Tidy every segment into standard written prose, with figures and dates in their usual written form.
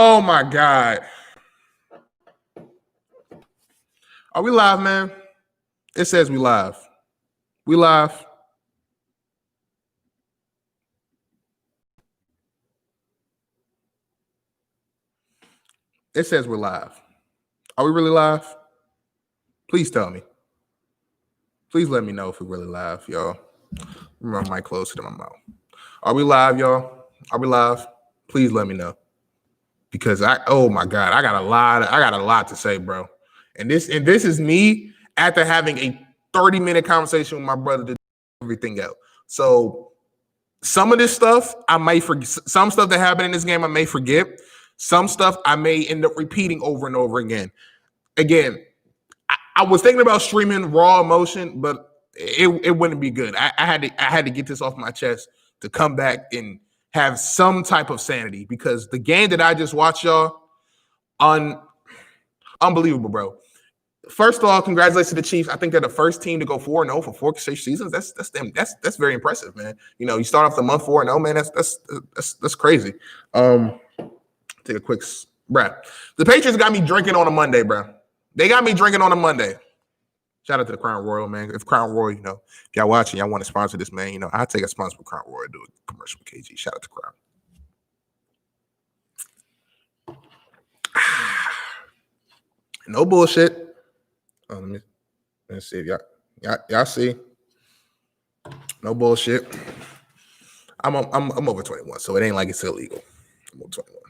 Oh my God. Are we live, man? It says we live. We live. It says we're live. Are we really live? Please tell me. Please let me know if we're really live, y'all. Remember my mic close to my mouth. Are we live, y'all? Are we live? Please let me know. Because oh my God, I got a lot to say, bro. And this is me after having a 30-minute conversation with my brother to do everything else. So some of this stuff I may forget. Some stuff that happened in this game I may forget. Some stuff I may end up repeating over and over again. Again, I was thinking about streaming raw emotion, but it wouldn't be good. I had to get this off my chest to come back and have some type of sanity, because the game that I just watched, y'all, unbelievable, bro. First of all, congratulations to the Chiefs. I think they're the first team to go 4-0 for 4 consecutive seasons. That's very impressive, man. You know, you start off the month 4-0, man. That's crazy. Take a quick bruh. The Patriots got me drinking on a Monday, bro. They got me drinking on a Monday. Shout out to the Crown Royal, man. If Crown Royal, you know, if y'all watching, y'all want to sponsor this, man, you know, I'll take a sponsor with Crown Royal, do a commercial with KG. Shout out to Crown. No bullshit. Let's see if y'all see. No bullshit. I'm over 21, so it ain't like it's illegal. I'm over 21.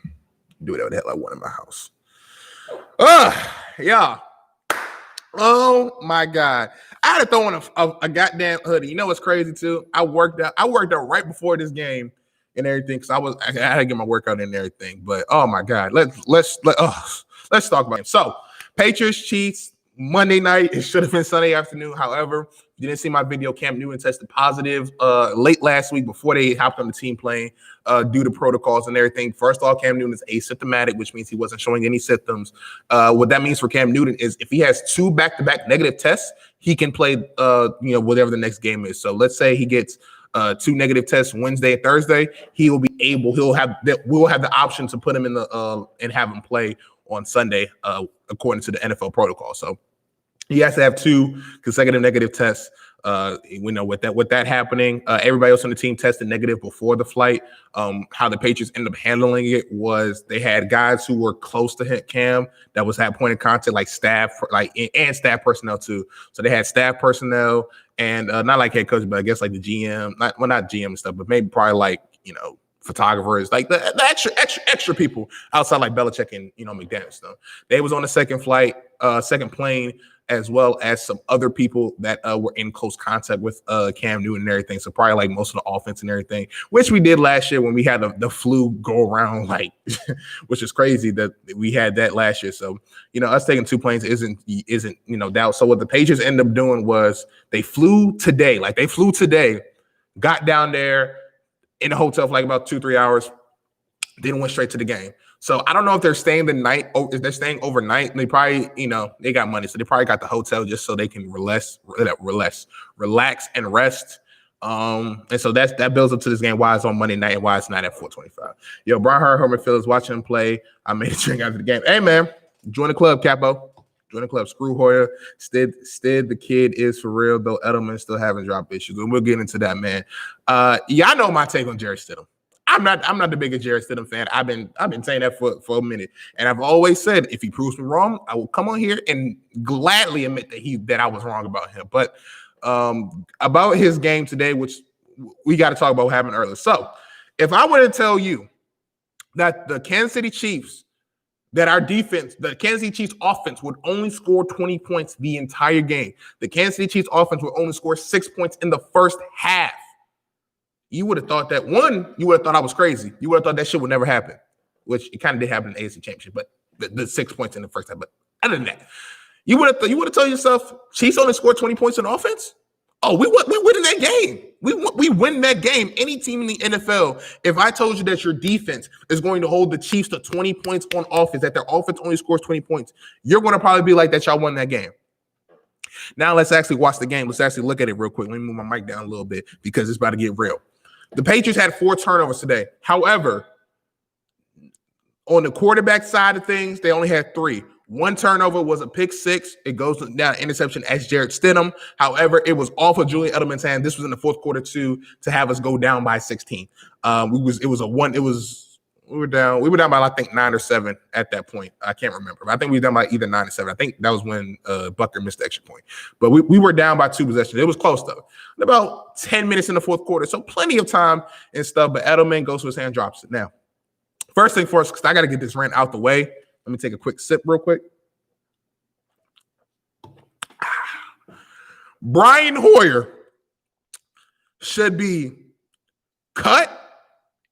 Do whatever the hell I want in my house. Yeah. Oh my God. I had to throw on a goddamn hoodie. You know what's crazy too? I worked out right before this game and everything, because I had to get my workout in and everything. But oh my God, let's talk about it. So Patriots Chiefs Monday night. It should have been Sunday afternoon. However, if you didn't see my video, Cam Newton tested positive late last week before they hopped on the team plane due to protocols and everything. First of all, Cam Newton is asymptomatic, which means he wasn't showing any symptoms. What that means for Cam Newton is if he has 2 back-to-back negative tests, he can play whatever the next game is. So let's say he gets 2 negative tests Wednesday and Thursday, we'll have the option to put him in the and have him play on Sunday according to the NFL protocol. So he has to have 2 consecutive negative tests. We know with that happening, everybody else on the team tested negative before the flight. How the Patriots ended up handling it was they had guys who were close to Cam that was at point of contact, like staff, and staff personnel too. So they had staff personnel and not like head coach, but I guess like the GM, not GM and stuff, but maybe probably like, you know, photographers, like the extra people outside like Belichick and, you know, McDaniels stuff. They was on the second plane, as well as some other people that were in close contact with Cam Newton and everything. So probably like most of the offense and everything, which we did last year when we had the flu go around, like, which is crazy that we had that last year. So, you know, us taking 2 planes isn't, you know, doubt. So what the Patriots ended up doing was they flew today, got down there in the hotel for like about 2-3 hours, then went straight to the game. So I don't know if they're staying the night, or if they're staying overnight. They probably, you know, they got money, so they probably got the hotel just so they can relax and rest. And so that builds up to this game. Why it's on Monday night and why it's not at 4:25. Yo, Brian Herman Phillips watching him play. I made a drink after the game. Hey man, join the club, Capo. Join the club. Screw Hoyer. Stead, the kid is for real, though Edelman still having drop issues. And we'll get into that, man. Y'all know my take on Jarrett Stidham. I'm not the biggest Jarrett Stidham fan. I've been saying that for a minute. And I've always said if he proves me wrong, I will come on here and gladly admit that I was wrong about him. But about his game today, which we got to talk about what happened earlier. So if I were to tell you that the Kansas City Chiefs, that our defense, the Kansas City Chiefs offense would only score 20 points the entire game, the Kansas City Chiefs offense would only score 6 points in the first half, you would have thought that, you would have thought I was crazy. You would have thought that shit would never happen, which it kind of did happen in the AFC Championship, but the 6 points in the first half. But other than that, you would have told yourself, Chiefs only scored 20 points in offense? Oh, we win in that game. We win that game. Any team in the NFL, if I told you that your defense is going to hold the Chiefs to 20 points on offense, that their offense only scores 20 points, you're going to probably be like that y'all won that game. Now let's actually watch the game. Let's actually look at it real quick. Let me move my mic down a little bit because it's about to get real. The Patriots had 4 turnovers today. However, On the quarterback side of things, they only had 3. One turnover was a pick 6. It goes down interception as Jarrett Stidham. However, it was off of Julian Edelman's hand. This was in the fourth quarter too, to have us go down by 16. We were down by I think 9 or 7 at that point. I can't remember. I think we were down by either 9 or 7. I think that was when Bucker missed the extra point. But we were down by 2 possessions. It was close though. About 10 minutes in the fourth quarter, so plenty of time and stuff. But Edelman goes to his hand, drops it. Now, first thing first, because I got to get this rant out the way. Let me take a quick sip real quick. Brian Hoyer should be cut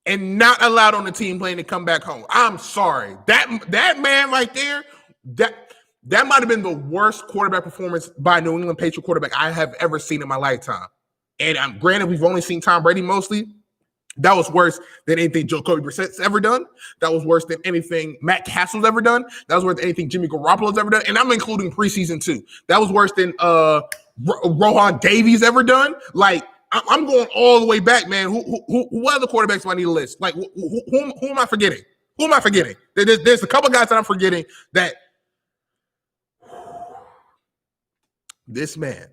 and not allowed on the team plane to come back home. I'm sorry. That man right there, that might have been the worst quarterback performance by a New England Patriot quarterback I have ever seen in my lifetime. And granted, we've only seen Tom Brady mostly. That was worse than anything Jacoby Brissett's ever done. That was worse than anything Matt Castle's ever done. That was worse than anything Jimmy Garoppolo's ever done. And I'm including preseason too. That was worse than Rohan Davies ever done. Like, I'm going all the way back, man. Who other quarterbacks do I need to list? Like, who am I forgetting? Who am I forgetting? There's a couple guys that I'm forgetting that this man.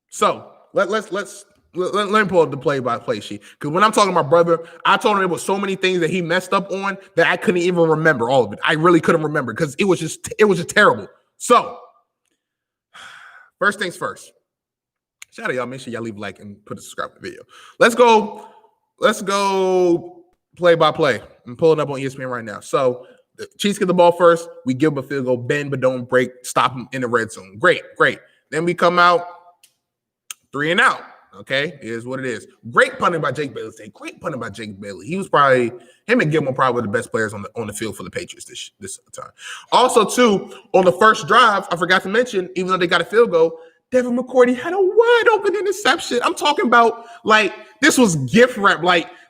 So let me pull up the play-by-play sheet. Because when I'm talking to my brother, I told him there was so many things that he messed up on that I couldn't even remember all of it. I really couldn't remember because it was just terrible. So, first things first. Shout out y'all. Make sure y'all leave a like and put a subscribe to the video. Let's go play-by-play. I'm pulling up on ESPN right now. So, the Chiefs get the ball first. We give them a field goal. Bend but don't break. Stop them in the red zone. Great. Then we come out 3 and out. Okay, is what it is. Great punting by Jake Bailey. Great punting by Jake Bailey. He was probably him and Gilmore probably the best players on the field for the Patriots this time. Also, too, on the first drive, I forgot to mention, even though they got a field goal, Devin McCourty had a wide open interception. I'm talking about like this was gift wrap.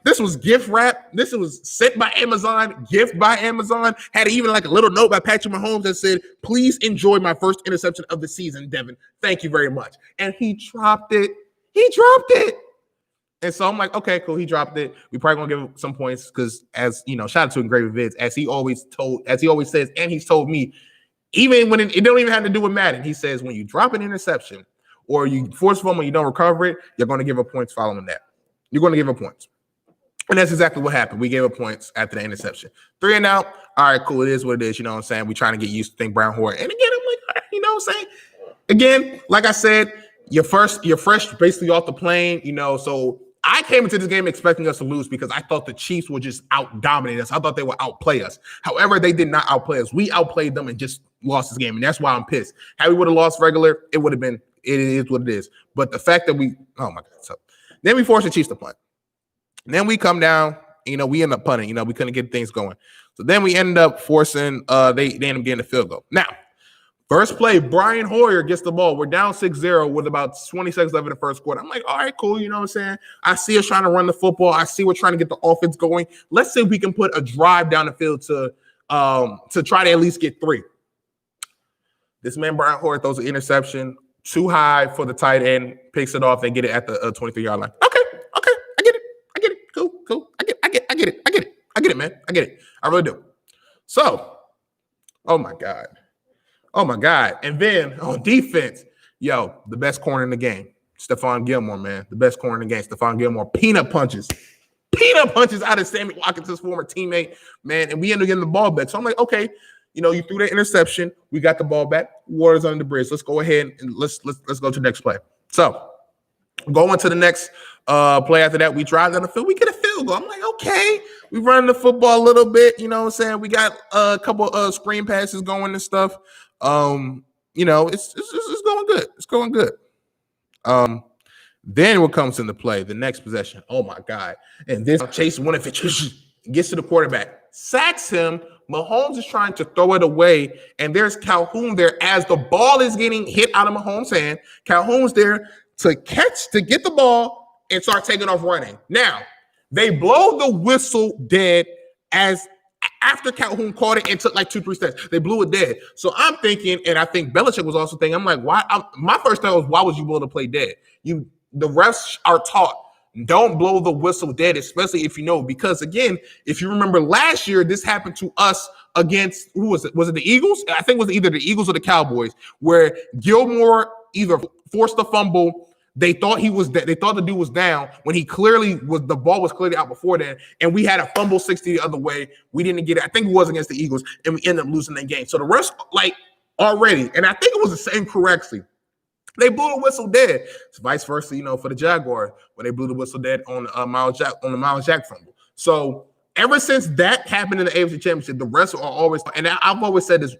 This was sent by Amazon, gift by Amazon. Had even like a little note by Patrick Mahomes that said, "Please enjoy my first interception of the season, Devin. Thank you very much." And he dropped it. And so I'm like, okay, cool. He dropped it. We probably gonna give him some points because, as you know, shout out to Engraved Vids, as he always says, and he's told me, even when it don't even have to do with Madden. He says when you drop an interception or you force a fumble, you don't recover it, you're gonna give him points following that. You're gonna give him points. And that's exactly what happened. We gave him points after the interception. 3 and out. All right, cool. It is what it is. You know what I'm saying? We're trying to get used to think Brown Hoyer. And again, I'm like, all right, you know what I'm saying? Again, like I said, you're fresh basically off the plane, you know. So I came into this game expecting us to lose because I thought the Chiefs would just out-dominate us. I thought they would outplay us. However, they did not outplay us. We outplayed them and just lost this game, and that's why I'm pissed. Had we would have lost regular, it would have been, it is what it is. But the fact that oh my God. So then we forced the Chiefs to punt. And then we come down, you know, we end up punting. You know, we couldn't get things going. So then we ended up forcing, they end up getting the field goal. Now, first play, Brian Hoyer gets the ball. We're down 6-0 with about 20 seconds left in the first quarter. I'm like, all right, cool. You know what I'm saying? I see us trying to run the football. I see we're trying to get the offense going. Let's see if we can put a drive down the field to try to at least get 3. This man, Brian Hoyer, throws an interception too high for the tight end, picks it off, and get it at the 23-yard line. Okay. I get it. Cool. I get it, man. I get it. I really do. So, oh my God. And then on defense, the best corner in the game, Stephon Gilmore, man. The best corner in the game, Stephon Gilmore. Peanut punches out of Sammy Watkins' former teammate, man. And we end up getting the ball back. So I'm like, okay, you know, you threw that interception. We got the ball back. Water's under the bridge. Let's go ahead and let's go to the next play. So going to the next play after that, we drive down the field. We get a field goal. I'm like, okay, we run the football a little bit. You know what I'm saying? We got a couple of screen passes going and stuff. You know, it's going good. It's going good. Then what comes into play? The next possession. Oh my God. And this Chase Winovich gets to the quarterback, sacks him. Mahomes is trying to throw it away, and there's Calhoun there as the ball is getting hit out of Mahomes' hand. Calhoun's there to get the ball and start taking off running. Now, they blow the whistle dead after Calhoun caught it and took like 2-3 steps. They blew it dead. So I'm thinking, and I think Belichick was also thinking, I'm like, why? My first thought was, why would you blow the play dead? The refs are taught Don't blow the whistle dead, especially if you know, because again, if you remember last year, this happened to us against, who was it? Was it the Eagles? I think it was either the Eagles or the Cowboys, where Gilmore either forced a fumble. They thought they thought the dude was down when he clearly was. The ball was clearly out before that, and we had a fumble 60 the other way. We didn't get it. I think it was against the Eagles, and we ended up losing that game. So the rest, already, and I think it was the same correctly. They blew the whistle dead. It's vice versa, for the Jaguars when they blew the whistle dead on Miles Jack fumble. So ever since that happened in the AFC Championship, the refs are always, and I've always said this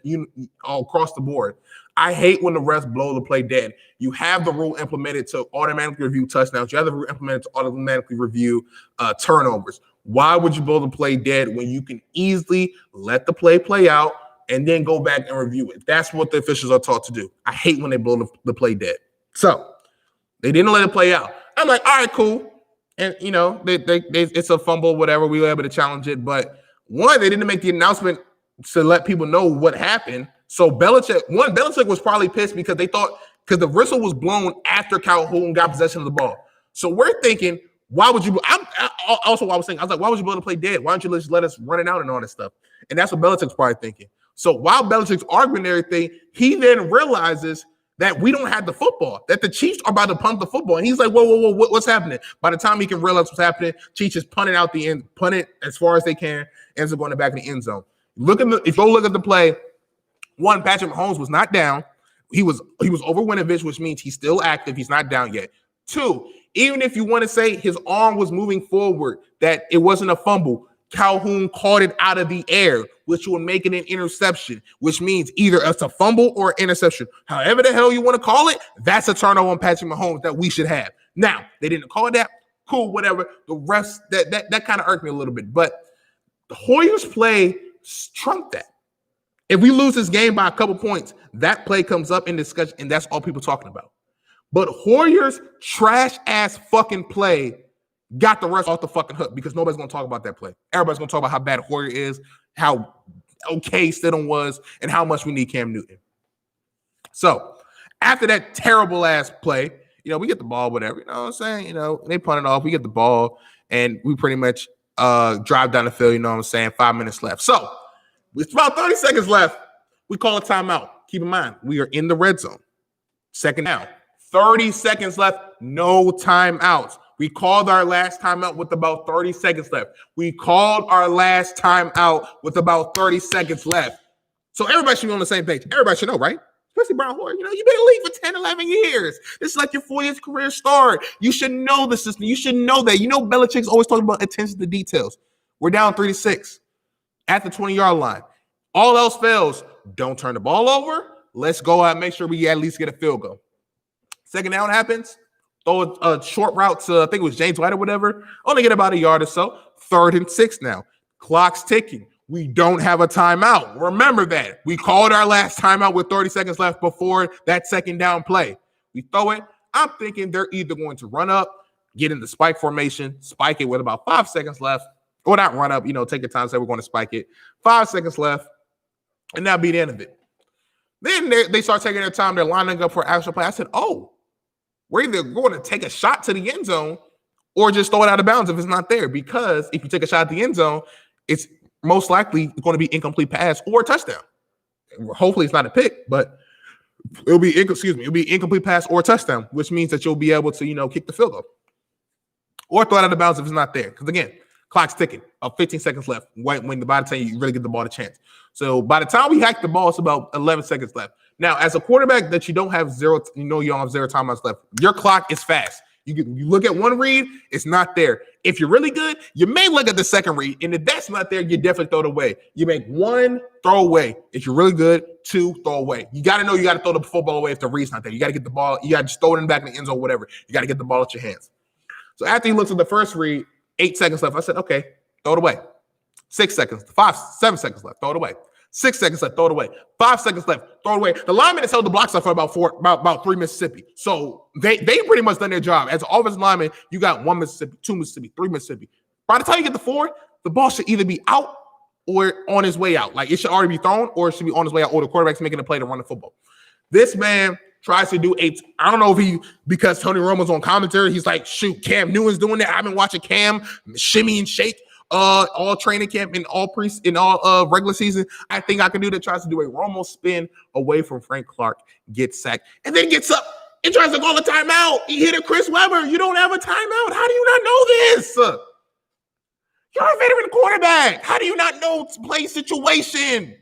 all across the board. I hate when the refs blow the play dead. You have the rule implemented to automatically review touchdowns. You have the rule implemented to automatically review turnovers. Why would you blow the play dead when you can easily let the play out and then go back and review it? That's what the officials are taught to do. I hate when they blow the play dead. So they didn't let it play out. I'm like, all right, cool. And, it's a fumble, whatever. We were able to challenge it. But one, they didn't make the announcement to let people know what happened. So Belichick was probably pissed because because the whistle was blown after Calhoun got possession of the ball. So we're thinking, why would you? I was like, why would you blow the play dead? Why don't you just let us run it out and all this stuff? And that's what Belichick's probably thinking. So while Belichick's arguing everything, he then realizes that we don't have the football, that the Chiefs are about to punt the football. And he's like, whoa, what's happening? By the time he can realize what's happening, Chiefs just punt it as far as they can, ends up going back in the end zone. If you look at the play, one, Patrick Mahomes was not down. He was over Winovich, which means he's still active. He's not down yet. Two, even if you want to say his arm was moving forward, that it wasn't a fumble, Calhoun caught it out of the air, which would make it an interception, which means either it's a fumble or interception. However the hell you want to call it, that's a turnover on Patrick Mahomes that we should have. Now, they didn't call it that. Cool, whatever. The refs, that kind of irked me a little bit. But the Hoyers play trumped that. If we lose this game by a couple points, that play comes up in discussion, and that's all people talking about. But Hoyer's trash-ass fucking play got the rest off the fucking hook because nobody's going to talk about that play. Everybody's going to talk about how bad Hoyer is, how okay Stidham was, and how much we need Cam Newton. So after that terrible-ass play, we get the ball, whatever. You know what I'm saying? They punt it off. We get the ball, and we pretty much drive down the field, you know what I'm saying? 5 minutes left. So with about 30 seconds left, we call a timeout. Keep in mind, we are in the red zone. Second down. 30 seconds left, no timeouts. We called our last timeout with about 30 seconds left. So everybody should be on the same page. Everybody should know, right? Especially Brian Hoyer. You've been in the league for 10, 11 years. This is like your 40th career start. You should know the system. You should know that. Belichick's always talking about attention to details. We're down 3-6 at the 20-yard line. All else fails, don't turn the ball over. Let's go out and make sure we at least get a field goal. Second down happens. Throw a short route to, I think it was James White or whatever. Only get about a yard or so. 3rd and 6 now. Clock's ticking. We don't have a timeout. Remember that. We called our last timeout with 30 seconds left before that second down play. We throw it. I'm thinking they're either going to run up, get in the spike formation, spike it with about 5 seconds left, or not run up, take your time, say we're going to spike it. 5 seconds left, and that'll be the end of it. Then they start taking their time. They're lining up for actual play. I said, we're either going to take a shot to the end zone or just throw it out of bounds if it's not there. Because if you take a shot at the end zone, it's most likely going to be incomplete pass or a touchdown. Hopefully it's not a pick, but it'll be incomplete pass or a touchdown, which means that you'll be able to, kick the field goal. Or throw it out of bounds if it's not there. Because again, clock's ticking. 15 seconds left. By the time you really get the ball a chance. So by the time we hack the ball, it's about 11 seconds left. Now, as a quarterback that you don't have zero timeouts left, your clock is fast. You look at one read, it's not there. If you're really good, you may look at the second read, and if that's not there, you definitely throw it away. You make 1, throw away. If you're really good, 2, throw away. You got to know you got to throw the football away if the read's not there. You got to get the ball. You got to just throw it in the back of the end zone, whatever. You got to get the ball at your hands. So after he looks at the first read, 8 seconds left, I said, okay, throw it away. 6 seconds, 7 seconds left, throw it away. 6 seconds left, throw it away. 5 seconds left, throw it away. The lineman has held the blocks up for about 3 Mississippi. So they pretty much done their job. As an offensive lineman, you got 1 Mississippi, 2 Mississippi, 3 Mississippi. By the time you get to 4, the ball should either be out or on his way out. Like, it should already be thrown or it should be on his way out, or the quarterback's making a play to run the football. This man tries to do I don't know if because Tony Romo's on commentary, he's like, shoot, Cam Newton's doing that. I've been watching Cam shimmy and shake all training camp and all regular season. I think I can do that. Tries to do a Romo spin away from Frank Clark, gets sacked, and then gets up and tries to call a timeout. He hit a Chris Webber. You don't have a timeout. How do you not know this? You're a veteran quarterback. How do you not know play situation?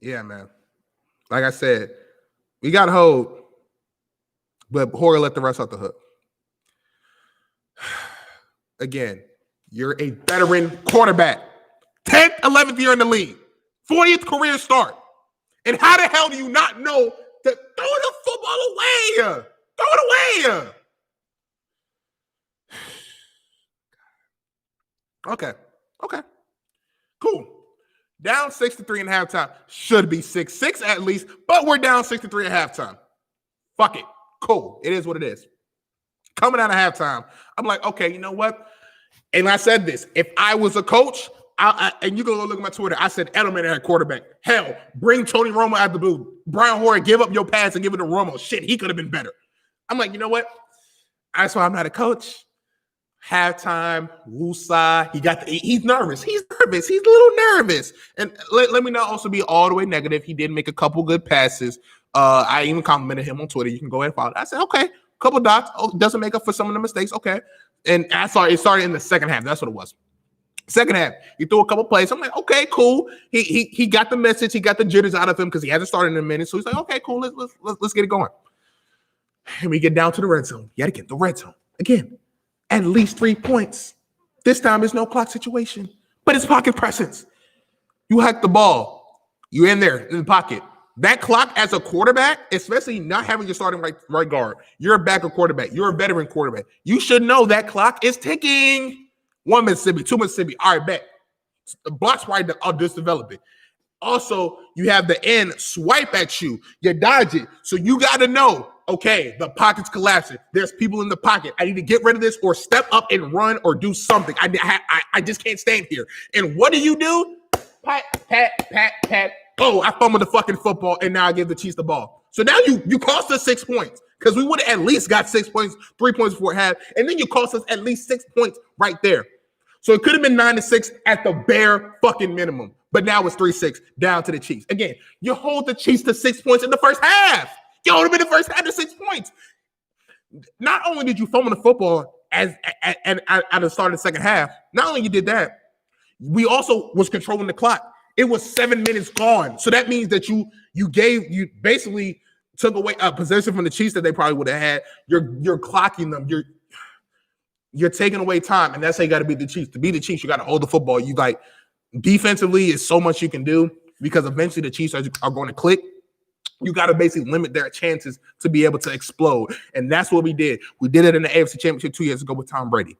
Yeah, man. Like I said, we got hold, but Horror let the rest off the hook. Again, you're a veteran quarterback. 10th, 11th year in the league. 40th career start. And how the hell do you not know to throw the football away? Throw it away. Okay. Cool. Down 6-3 in halftime. Should be 6-6 at least, but we're down 6-3 at halftime. Fuck it. Cool. It is what it is. Coming out of halftime, I'm like, okay, you know what? And I said this. If I was a coach, and you can go look at my Twitter, I said Edelman at quarterback. Hell, bring Tony Romo out the booth. Brian Hoyer, give up your pass and give it to Romo. Shit, he could have been better. I'm like, you know what? That's why I'm not a coach. Halftime, woosah. He's nervous. He's a little nervous. And let me not also be all the way negative. He did make a couple good passes. I even complimented him on Twitter. You can go ahead and follow it. I said, okay, couple dots. Oh, doesn't make up for some of the mistakes. Okay. And it started in the second half. That's what it was. Second half, he threw a couple plays. I'm like, okay, cool. He got the message. He got the jitters out of him because he hasn't started in a minute. So he's like, okay, cool. Let's get it going. And we get down to the red zone. Yet again, the red zone. Again, at least 3 points. This time it's no clock situation, but it's pocket presence. You hack the ball. You're in there in the pocket. That clock as a quarterback, especially not having your starting right guard, you're a backup quarterback. You're a veteran quarterback. You should know that clock is ticking. 1 Mississippi, 2 Mississippi. All right, bet. The block's right. I'll just develop it. Also, you have the end swipe at you. You dodge it. So you got to know, okay, the pocket's collapsing. There's people in the pocket. I need to get rid of this or step up and run or do something. I just can't stand here. And what do? Pat. Oh, I fumbled the fucking football, and now I give the Chiefs the ball. So now you cost us 6 points because we would have at least got 6 points, 3 points before half, and then you cost us at least 6 points right there. So it could have been 9-6 at the bare fucking minimum. But now it's 3-6 down to the Chiefs. Again, you hold the Chiefs to 6 points in the first half. You hold them in the first half to 6 points. Not only did you fumble the football at the start of the second half, not only you did that, we also was controlling the clock. It was 7 minutes gone. So that means that you basically took away a possession from the Chiefs that they probably would have had. You're clocking them. You're taking away time, and that's how you got to beat the Chiefs. To beat the Chiefs, you got to hold the football. You defensively is so much you can do because eventually the Chiefs are going to click. You got to basically limit their chances to be able to explode, and that's what we did. We did it in the AFC Championship 2 years ago with Tom Brady.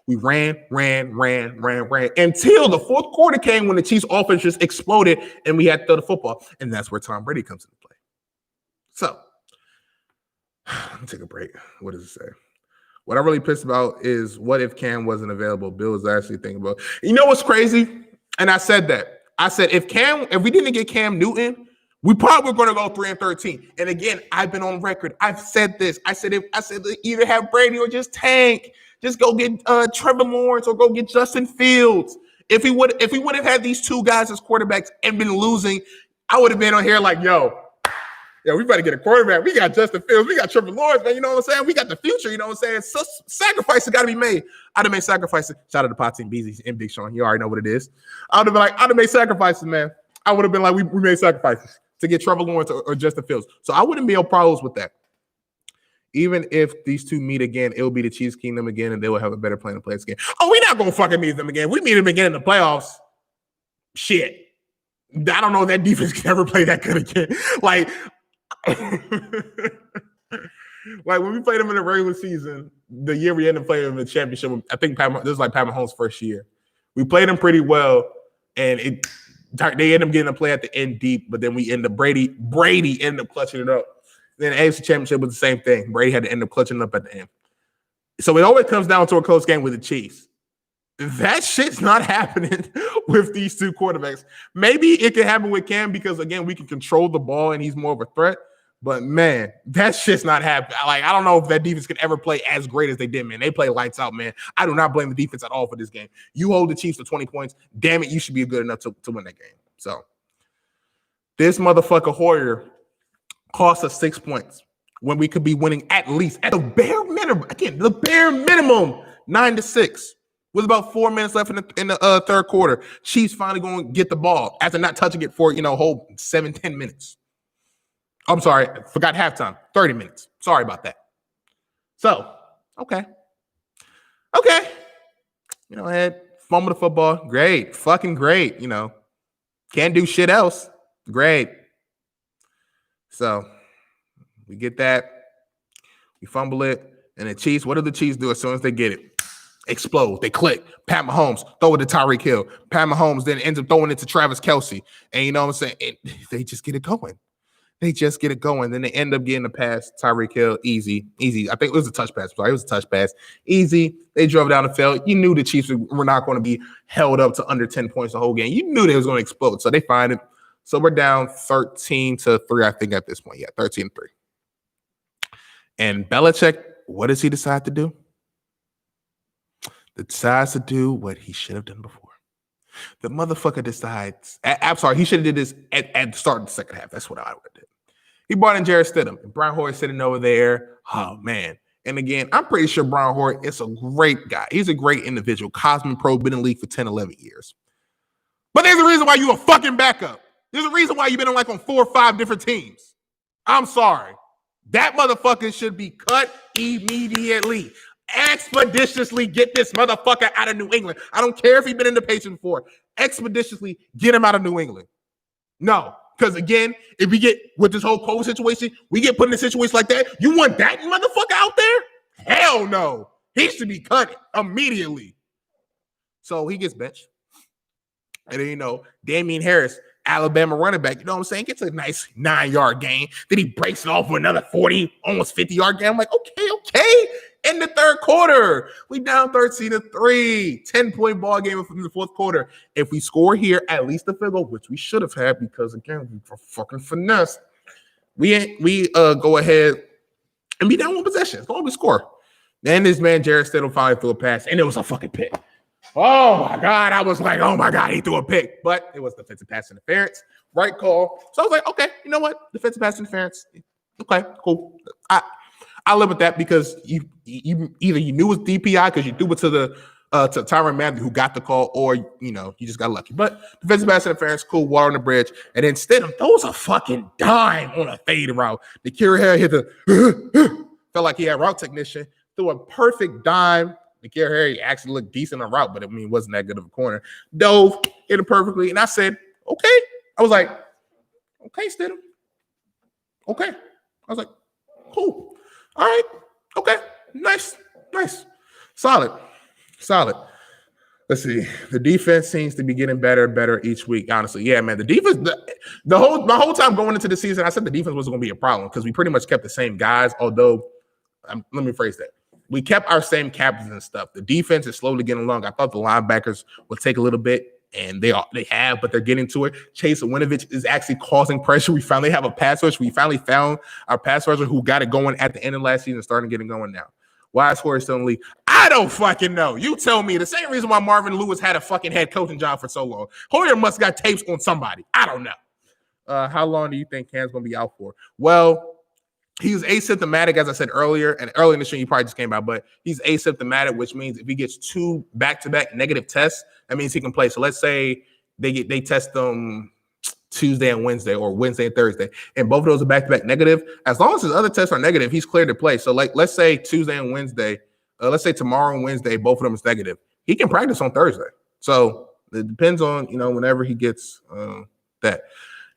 We ran until the fourth quarter came when the Chiefs' offense just exploded, and we had to throw the football, and that's where Tom Brady comes into play. So, let me take a break. What does it say? What I'm really pissed about is what if Cam wasn't available? Bill was actually thinking about. You know what's crazy? And I said that. I said if we didn't get Cam Newton, we probably were going to go 3-13. And again, I've been on record. I've said this. I said either have Brady or just tank. Just go get Trevor Lawrence or go get Justin Fields. If we would have had these two guys as quarterbacks and been losing, I would have been on here like, yo, we better get a quarterback. We got Justin Fields. We got Trevor Lawrence, man. You know what I'm saying? We got the future. You know what I'm saying? So sacrifices got to be made. I'd have made sacrifices. Shout out to Potts and Beezy and Big Sean. You already know what it is. I'd have made sacrifices, man. I would have been like, we made sacrifices to get Trevor Lawrence or Justin Fields. So I wouldn't be on problems with that. Even if these two meet again, it'll be the Chiefs Kingdom again, and they will have a better plan to play this game. Oh, we're not going to fucking meet them again. We meet them again in the playoffs. Shit. I don't know if that defense can ever play that good again. Like when we played them in the regular season, the year we ended up playing them in the championship, I think this was like Pat Mahomes' first year. We played them pretty well, and they ended up getting a play at the end deep, but then we end up Brady ended up clutching it up. Then the AFC Championship was the same thing. Brady had to end up clutching up at the end. So it always comes down to a close game with the Chiefs. That shit's not happening with these two quarterbacks. Maybe it can happen with Cam because, again, we can control the ball and he's more of a threat. But, man, that shit's not happening. Like, I don't know if that defense can ever play as great as they did, man. They play lights out, man. I do not blame the defense at all for this game. You hold the Chiefs to 20 points. Damn it, you should be good enough to win that game. So, this motherfucker Hoyer cost us 6 points when we could be winning at least, at the bare minimum, again, the bare minimum, 9-6. With about 4 minutes left in the third quarter, Chiefs finally going to get the ball after not touching it for, a whole 7-10 minutes. I'm sorry, forgot halftime, 30 minutes. Sorry about that. So, okay. Had fumble the football, great, fucking great, Can't do shit else, great. So, we get that, we fumble it, and the Chiefs, what do the Chiefs do as soon as they get it? Explode. They click. Pat Mahomes, throw it to Tyreek Hill. Pat Mahomes then ends up throwing it to Travis Kelce. And you know what I'm saying? They just get it going. Then they end up getting a pass. Tyreek Hill, easy. I think it was a touch pass. Sorry, it was a touch pass. Easy. They drove down the field. You knew the Chiefs were not going to be held up to under 10 points the whole game. You knew they was going to explode. So they find it. So we're down 13-3, I think, at this point. Yeah, 13-3. And Belichick, what does he decide to do? Decides to do what he should have done before. The motherfucker decides. I'm sorry, he should have did this at the start of the second half. That's what I would have did. He brought in Jarrett Stidham. And Brian Hoyer sitting over there. Oh, man. And again, I'm pretty sure Brian Hoyer is a great guy. He's a great individual. Cosman Pro, been in the league for 10, 11 years. But there's a reason why you a fucking backup. There's a reason why you've been on 4 or 5 different teams. I'm sorry. That motherfucker should be cut immediately. Expeditiously get this motherfucker out of New England. I don't care if he's been in the Patriots before. Expeditiously get him out of New England. No, because again, if we get with this whole COVID situation, we get put in a situation like that. You want that motherfucker out there? Hell no. He should be cut immediately. So he gets benched. And then, Damian Harris, Alabama running back, gets a nice 9-yard gain. Then he breaks it off for another 40, almost 50-yard gain. I'm like, okay. In the third quarter, we down 13-3, 10-point ball game from the fourth quarter. If we score here, at least the field goal, which we should have had because, again, we were fucking finesse. We go ahead and be down 1 possession. It's all we score. Then this man, Jarrett Stidham, finally threw a pass, and it was a fucking pick. Oh, my God. I was like, oh, my God, he threw a pick. But it was defensive pass interference. Right call. So I was like, okay, you know what? Defensive pass interference. Okay, cool. I live with that because you either you knew it was DPI because you threw it to Tyrann Mathieu who got the call, or you just got lucky. But defensive pass interference, cool, water on the bridge, and then Stidham throws a fucking dime on a fade route. The Kira hit the felt like he had route technician, threw a perfect dime. The Kira actually looked decent on route, but it wasn't that good of a corner. Dove, hit it perfectly, and I said, okay. I was like, okay, Stidham. Okay. I was like, cool. All right. Okay. Nice. Solid. Let's see. The defense seems to be getting better and better each week, honestly. Yeah, man. The defense, the whole time going into the season, I said the defense wasn't going to be a problem because we pretty much kept the same guys, although, let me phrase that. We kept our same captains and stuff. The defense is slowly getting along. I thought the linebackers would take a little bit, and they have, but they're getting to it. Chase Winovich is actually causing pressure. We finally have a pass rush. We finally found our pass rusher who got it going at the end of last season, starting getting going now. Why is Hoyer still in the league? I don't fucking know. You tell me. The same reason why Marvin Lewis had a fucking head coaching job for so long. Hoyer must got tapes on somebody. I don't know. How long do you think Cam's going to be out for? Well, he was asymptomatic, as I said earlier, and early in the show, you probably just came out, but he's asymptomatic, which means if he gets 2 back-to-back negative tests, that means he can play. So let's say they test them Tuesday and Wednesday, or Wednesday and Thursday, and both of those are back-to-back negative. As long as his other tests are negative, he's cleared to play. So let's say Tuesday and Wednesday, let's say tomorrow and Wednesday, both of them is negative. He can practice on Thursday. So it depends on, whenever he gets that.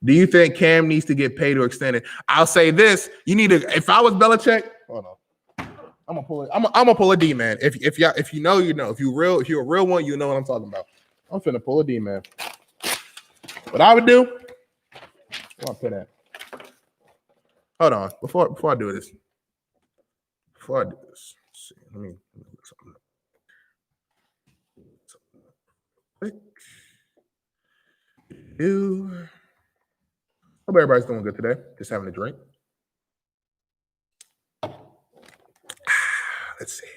Do you think Cam needs to get paid or extended? I'll say this: you need to. If I was Belichick, hold on, I'm gonna pull a D man. If you know, you know. If you're a real one, you know what I'm talking about. I'm finna pull a D man. What I would do? Where I put that? Hold on. Before I do this. Let's see. Let me look something up. Quick. Hope everybody's doing good today. Just having a drink. Let's see.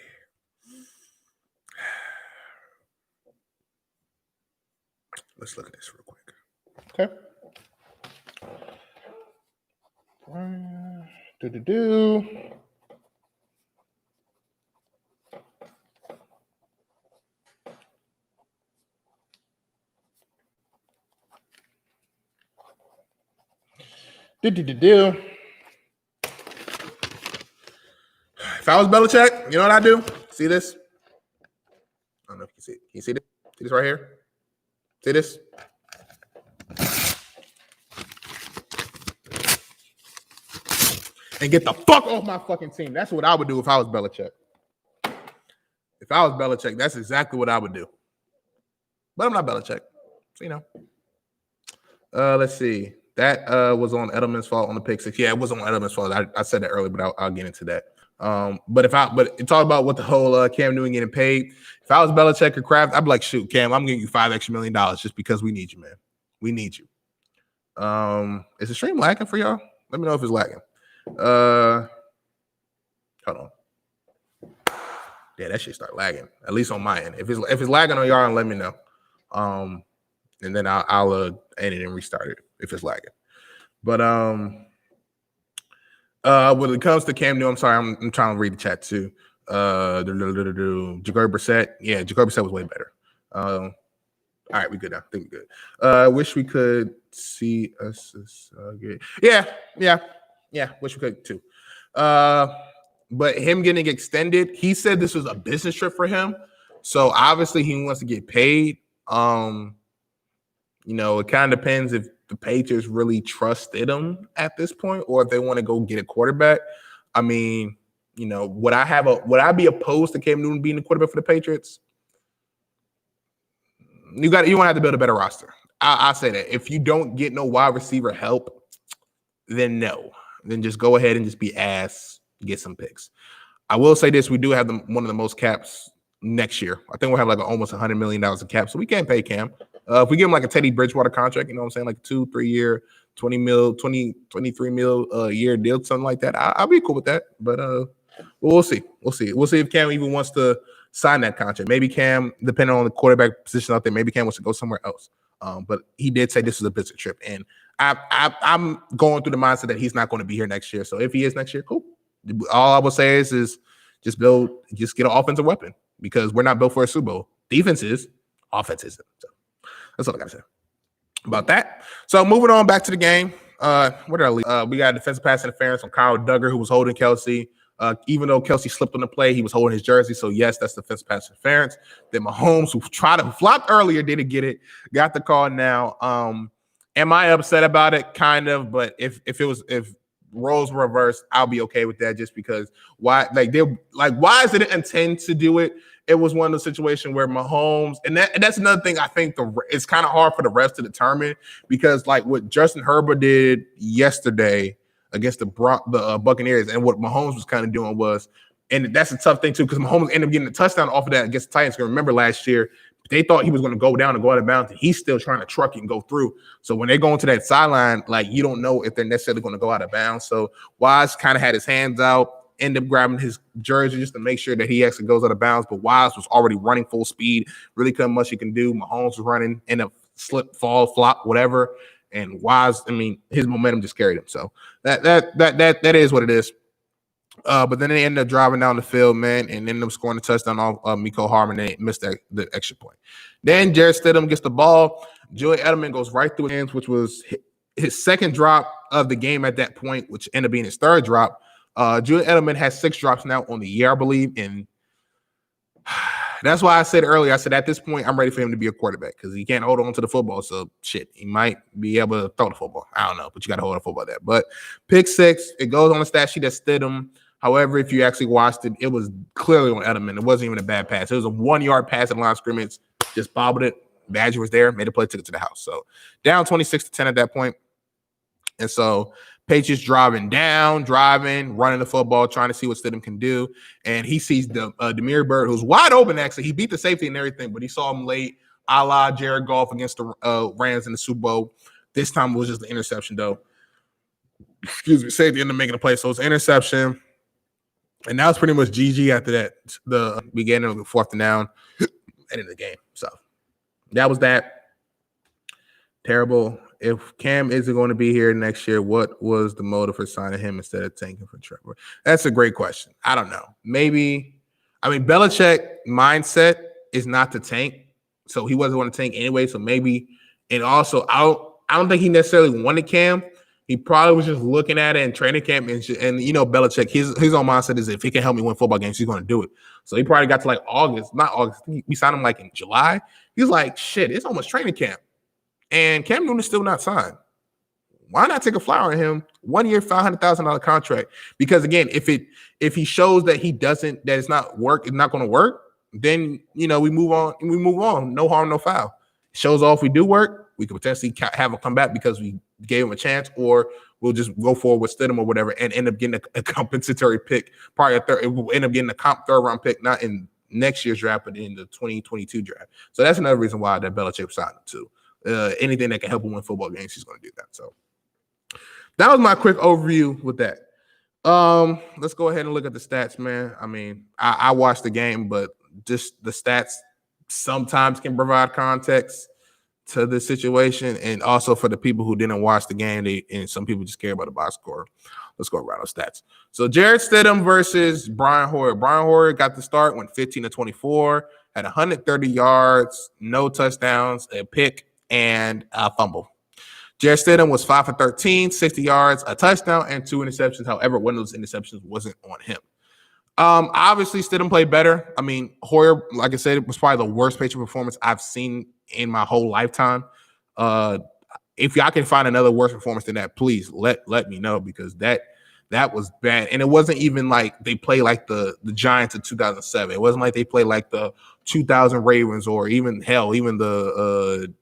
Let's look at this real quick. Okay. If I was Belichick, you know what I do? See this? I don't know if you can see it. Can you see this? See this right here? See this? And get the fuck off my fucking team. That's what I would do if I was Belichick. If I was Belichick, that's exactly what I would do. But I'm not Belichick. So, you know. Let's see. That was on Edelman's fault on the pick six. Yeah, it was on Edelman's fault. I said that earlier, but I'll get into that. But it's all about what the whole Cam Newton getting paid. If I was Belichick or Kraft, I'd be like, shoot, Cam, I'm giving you $5 extra million just because we need you, man. We need you. Is the stream lagging for y'all? Let me know if it's lagging. Hold on. Yeah, that shit start lagging. At least on my end. If it's lagging on y'all, let me know. And then I'll end it and restart it if it's lagging. But when it comes to Cam Newton, I'm sorry, I'm trying to read the chat too. Jacoby Brissett, yeah, Jacoby Brissett was way better. All right, we good now. I think we're good. Wish we could see us. Yeah. Wish we could too. But him getting extended, he said this was a business trip for him. So obviously he wants to get paid. You know, it kind of depends if the Patriots really trusted him at this point, or if they want to go get a quarterback. I mean, you know, would I be opposed to Cam Newton being the quarterback for the Patriots? You want to have to build a better roster. I say that. If you don't get no wide receiver help, then no. Then just go ahead and just be ass, get some picks. I will say this: we do have one of the most caps next year. I think we'll have like almost $100 million in cap, so we can't pay Cam. If we give him like a Teddy Bridgewater contract, you know what I'm saying, like 2-3 year, 23 mil a year deal, something like that, I'll be cool with that. But we'll see. We'll see if Cam even wants to sign that contract. Maybe Cam, depending on the quarterback position out there, maybe Cam wants to go somewhere else. But he did say this was a business trip, and I'm going through the mindset that he's not going to be here next year. So if he is next year, cool. All I will say is just get an offensive weapon, because we're not built for a Super Bowl. Defense is, offense isn't. So that's all I got to say about that. So moving on back to the game. Where did I leave? We got defensive pass interference on Kyle Duggar, who was holding Kelsey. Even though Kelsey slipped on the play, he was holding his jersey. So, yes, that's defensive pass interference. Then Mahomes, who flopped earlier, didn't get it. Got the call now. Am I upset about it? Kind of. But if roles were reversed, I'll be okay with that, just because why is it intend to do it? It was one of the situations where Mahomes, and that's another thing I think it's kind of hard for the refs to determine, because like what Justin Herbert did yesterday against the Buccaneers, and what Mahomes was kind of doing was, and that's a tough thing too, because Mahomes ended up getting a touchdown off of that against the Titans. Remember last year, they thought he was going to go down and go out of bounds, and he's still trying to truck it and go through. So when they go into that sideline, like, you don't know if they're necessarily going to go out of bounds. So Wise kind of had his hands out, ended up grabbing his jersey just to make sure that he actually goes out of bounds. But Wise was already running full speed, really couldn't much he can do. Mahomes was running, end up slip, fall, flop, whatever. And Wise, I mean, his momentum just carried him. So that is what it is. But then they ended up driving down the field, man, and ended up scoring a touchdown off Mecole Hardman. They missed the extra point. Then Jarrett Stidham gets the ball. Julian Edelman goes right through his hands, which was his second drop of the game at that point, which ended up being his third drop. Julian Edelman has 6 drops now on the year, I believe, and that's why I said earlier, I said at this point, I'm ready for him to be a quarterback, because he can't hold on to the football. So, shit, he might be able to throw the football. I don't know, but you got to hold on to football there. But pick 6, it goes on the stat sheet as Stidham. However, if you actually watched it, it was clearly on Edelman. It wasn't even a bad pass. It was a 1-yard pass at the line of scrimmage, just bobbled it. Badger was there, made a play, took it to the house. So down 26-10 at that point. And so Patriots driving, running the football, trying to see what Stidham can do. And he sees Damiere Byrd, who's wide open, actually. He beat the safety and everything, but he saw him late, a la Jared Goff against the Rams in the Super Bowl. This time it was just the interception, though. Excuse me, safety ended up making a play. So it's interception. And that was pretty much GG after that. The beginning of the 4th and down, end of the game. So that was that. Terrible. If Cam isn't going to be here next year, what was the motive for signing him instead of tanking for Trevor? That's a great question. I don't know. Maybe, Belichick mindset is not to tank, so he wasn't going to tank anyway. So maybe, and also, I don't think he necessarily wanted Cam. He probably was just looking at it in training camp, and Belichick, his own mindset is if he can help me win football games, he's going to do it. So he probably got to like August, not August. We signed him like in July. He's like, shit, it's almost training camp. And Cam Newton is still not signed. Why not take a flyer on him? 1 year, $500,000 contract. Because again, if he shows that it's not going to work, then we move on. And we move on. No harm, no foul. Shows off we do work. We could potentially have him come back because we gave him a chance, or we'll just go forward with Stidham or whatever and end up getting a compensatory pick. Probably we'll end up getting a third round pick, not in next year's draft, but in the 2022 draft. So that's another reason why that Belichick signed him too. Anything that can help him win football games, he's going to do that. So that was my quick overview with that. Let's go ahead and look at the stats, man. I watched the game, but just the stats sometimes can provide context to the situation, and also for the people who didn't watch the game, and some people just care about the box score. Let's go around those stats. So Jarrett Stidham versus Brian Hoyer. Brian Hoyer got the start, went 15-24, had 130 yards, no touchdowns, a pick, and a fumble. Jarrett Stidham was 5 for 13, 60 yards, a touchdown, and 2 interceptions. However, one of those interceptions wasn't on him. Obviously, Stidham played better. Hoyer, like I said, it was probably the worst Patriot performance I've seen in my whole lifetime. If y'all can find another worse performance than that, please let me know, because that was bad. And it wasn't even like they played like the Giants of 2007. It wasn't like they played like the 2000 Ravens, or even the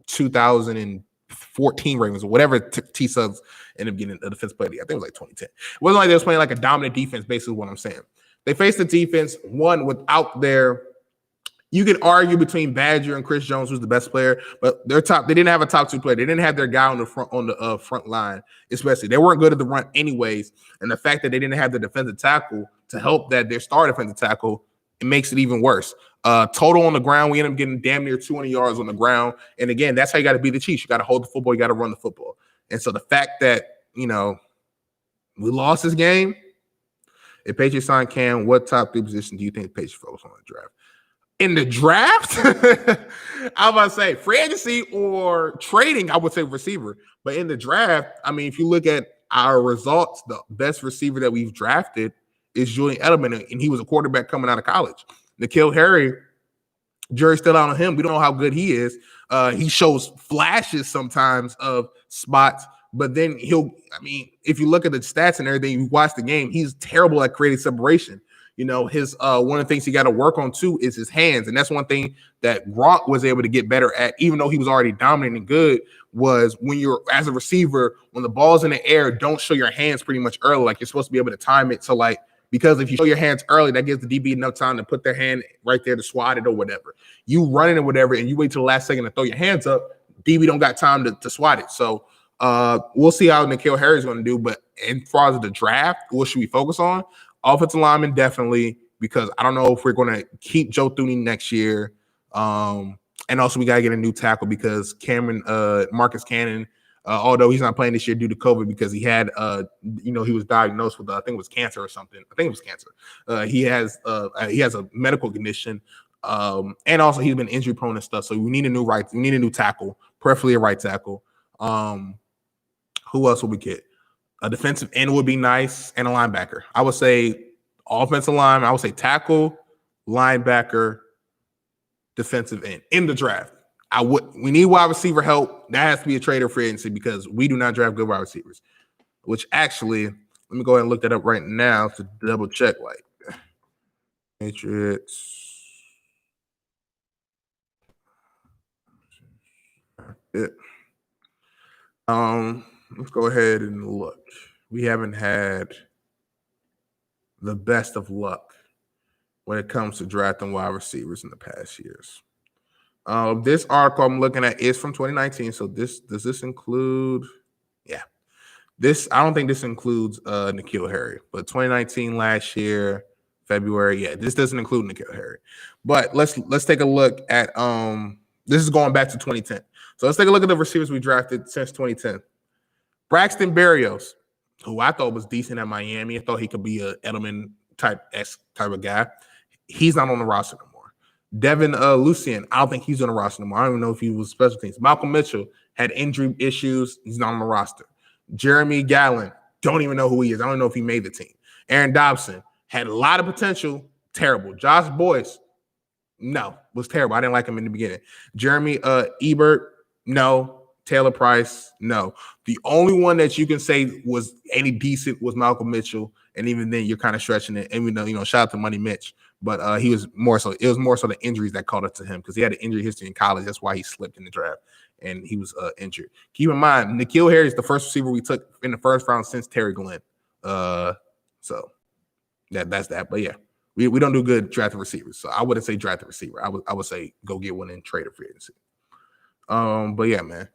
2014 Ravens, or whatever T-Subs ended up getting a defense player. I think it was like 2010. It wasn't like they was playing like a dominant defense, basically what I'm saying. They faced the defense, one without their, you can argue between Badger and Chris Jones, who's the best player, but they didn't have a top 2 player. They didn't have their guy on the front line, especially. They weren't good at the run anyways. And the fact that they didn't have the defensive tackle to help that their star defensive tackle, it makes it even worse. Total on the ground, we end up getting damn near 200 yards on the ground. And again, that's how you got to be the Chiefs. You got to hold the football. You got to run the football. And so the fact that, we lost this game, if Patriots sign Cam, what top 3 position do you think the Patriots focus on in the draft? In the draft, I was about to say free agency or trading, I would say receiver. But in the draft, if you look at our results, the best receiver that we've drafted is Julian Edelman, and he was a quarterback coming out of college. N'Keal Harry, jury's still out on him. We don't know how good he is. He shows flashes sometimes of spots, but then if you look at the stats and everything, you watch the game, he's terrible at creating separation. His one of the things he got to work on too is his hands, and that's one thing that Gronk was able to get better at, even though he was already dominant and good. Was when you're as a receiver, when the ball's in the air, don't show your hands pretty much early. Like, you're supposed to be able to time it. So because if you show your hands early, that gives the DB enough time to put their hand right there to swat it or whatever. You run it or whatever, and you wait till the last second to throw your hands up, DB don't got time to swat it. So we'll see how N'Keal Harry is going to do. But as far as the draft, what should we focus on? Offensive lineman, definitely, because I don't know if we're going to keep Joe Thuney next year. And also we got to get a new tackle, because Marcus Cannon, although he's not playing this year due to COVID, because he had, he was diagnosed with, I think it was cancer or something. I think it was cancer. He has a medical condition. And also he's been injury prone and stuff. So we need a new tackle, preferably a right tackle. Who else will we get? A defensive end would be nice, and a linebacker. I would say offensive line. I would say tackle, linebacker, defensive end in the draft. We need wide receiver help. That has to be a trade or free agency, because we do not draft good wide receivers. Which actually, let me go ahead and look that up right now to double check. Patriots. Yeah. Let's go ahead and look. We haven't had the best of luck when it comes to drafting wide receivers in the past years. This article I'm looking at is from 2019. So does this include? Yeah, I don't think this includes N'Keal Harry, but 2019 last year, February. Yeah, this doesn't include N'Keal Harry. But let's take a look at this is going back to 2010. So let's take a look at the receivers we drafted since 2010. Braxton Berrios, who I thought was decent at Miami. I thought he could be a Edelman type of guy. He's not on the roster no more. Devin Lucien, I don't think he's on the roster no more. I don't even know if he was special teams. Malcolm Mitchell had injury issues. He's not on the roster. Jeremy Gallen, don't even know who he is. I don't know if he made the team. Aaron Dobson had a lot of potential. Terrible. Josh Boyce, no, was terrible. I didn't like him in the beginning. Jeremy Ebert, no. Taylor Price, no. The only one that you can say was any decent was Malcolm Mitchell, and even then you're kind of stretching it. And we know, shout out to Money Mitch, but he was more so. It was more so the injuries that caught up to him because he had an injury history in college. That's why he slipped in the draft and he was injured. Keep in mind, N'Keal Harry is the first receiver we took in the first round since Terry Glenn. So that's that. But yeah, we don't do good drafting receivers. So I wouldn't say draft a receiver. I would say go get one and trade a free agency. But yeah, man.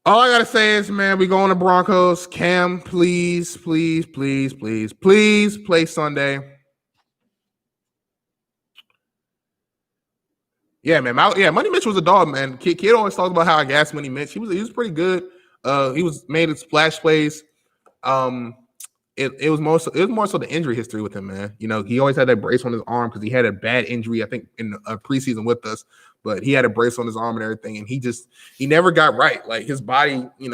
All I gotta say is, man, we going to Broncos. Cam, please play Sunday. Yeah, man. Money Mitch was a dog, man. Kid always talks about how I gassed Money Mitch. He was pretty good. He was made his splash plays. It was more so the injury history with him, man. He always had that brace on his arm because he had a bad injury, I think, in a preseason with us. But he had a brace on his arm and everything, and he never got right. Like his body, he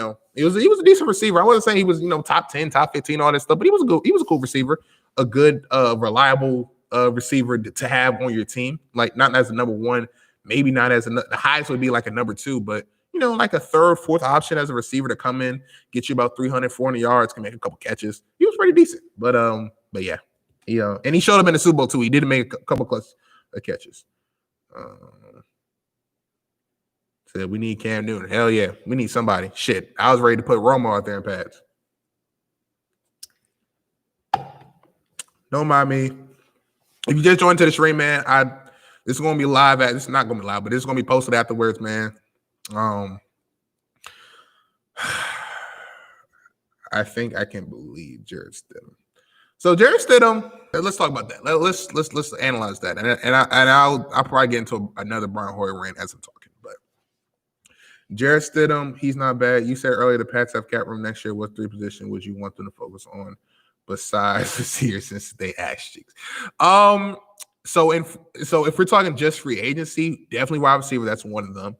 was a decent receiver. I wasn't saying he was, top 10, top 15, all that stuff, but he was a cool receiver, a good, reliable receiver to have on your team. Like not as a number one, maybe not as the highest would be like a number two, but like a third, fourth option as a receiver to come in, get you about 300, 400 yards, can make a couple catches. He was pretty decent, but yeah, and he showed up in the Super Bowl too. He did make a couple clutch catches. Said we need Cam Newton. Hell yeah, we need somebody. Shit, I was ready to put Romo out there in pads. Don't mind me. If you just joined to the stream, man, this is gonna be live. This is not gonna be live, but this is gonna be posted afterwards, man. I think I can believe Jarrett Stidham. So Jarrett Stidham, let's talk about that. Let's analyze that, and I'll probably get into another Brian Hoyer rant as I'm talking. But Jarrett Stidham, he's not bad. You said earlier the Pats have cap room next year. What three position would you want them to focus on besides receiver since they ass cheeks? So if we're talking just free agency, definitely wide receiver. That's one of them.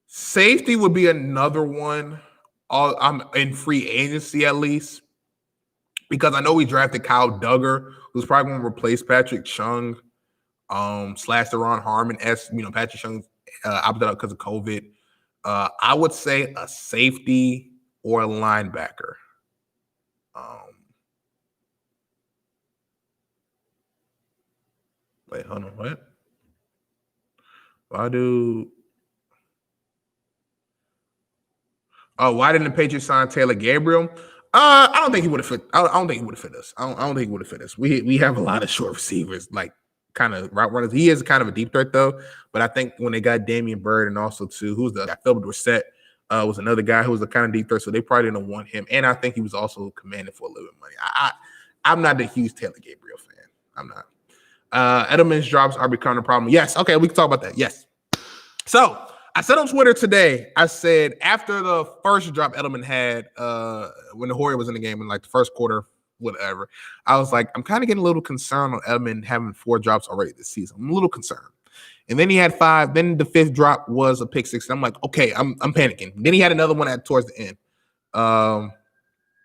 Safety would be another one. I'm in free agency at least because I know we drafted Kyle Duggar, who's probably going to replace Patrick Chung / Deron Harmon. Patrick Chung opted out because of COVID. I would say a safety or a linebacker. Wait, hold on. What? Why didn't the Patriots sign Taylor Gabriel? I don't think he would have fit. I don't think he would have fit us. I don't think he would have fit us. We have a lot of short receivers, like kind of route runners. He is kind of a deep threat though. But I think when they got Damian Bird and also who's the Philip Dorsett was another guy who was a kind of deep threat, so they probably didn't want him. And I think he was also commanded for a little bit of money. I'm not a huge Taylor Gabriel fan. I'm not. Edelman's drops are becoming a problem. Yes. Okay, we can talk about that. Yes. So I said on Twitter today, I said after the first drop Edelman had when the Hoyer was in the game in like the first quarter, whatever, I was like, I'm kind of getting a little concerned on Edelman having 4 drops already this season. I'm a little concerned. And then he had 5. Then the 5th drop was a pick 6. And I'm like, okay, I'm panicking. Then he had another one towards the end.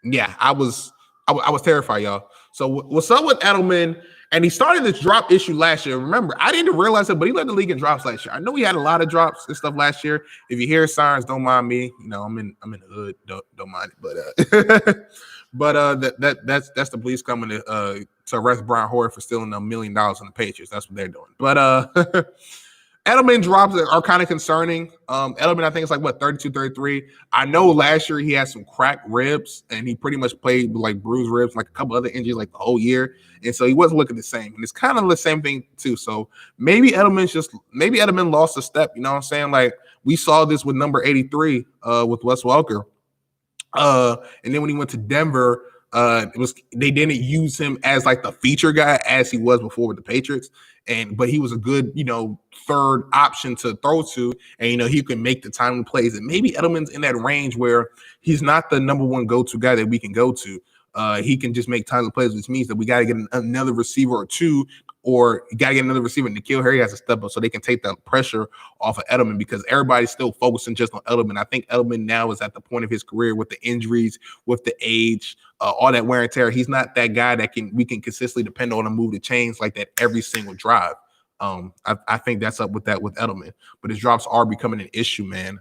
Yeah, I was terrified, y'all. So what's up with Edelman? And he started this drop issue last year. Remember, I didn't realize it, but he led the league in drops last year. I know he had a lot of drops and stuff last year. If you hear sirens, don't mind me. I'm in the hood. Don't mind it. But that's the police coming to arrest Brian Hoyer for stealing $1 million on the Patriots. That's what they're doing. But Edelman drops are kind of concerning. Edelman, I think it's like, what, 32, 33. I know last year he had some cracked ribs, and he pretty much played with like bruised ribs, like a couple other injuries like the whole year. And so he wasn't looking the same. And it's kind of the same thing too. So maybe Edelman lost a step. You know what I'm saying? Like we saw this with number 83 with Wes Welker. And then when he went to Denver, they didn't use him as like the feature guy as he was before with the Patriots. But he was a good, third option to throw to, and he can make the timely plays. And maybe Edelman's in that range where he's not the number one go-to guy that we can go to. He can just make timely plays, which means that we got to get another receiver or two, or you got to get another receiver. N'Keal Harry has to step up so they can take the pressure off of Edelman, because everybody's still focusing just on Edelman. I think Edelman now is at the point of his career with the injuries, with the age, all that wear and tear. He's not that guy that we can consistently depend on to move the chains like that every single drive. I think that's up with Edelman, but his drops are becoming an issue, man.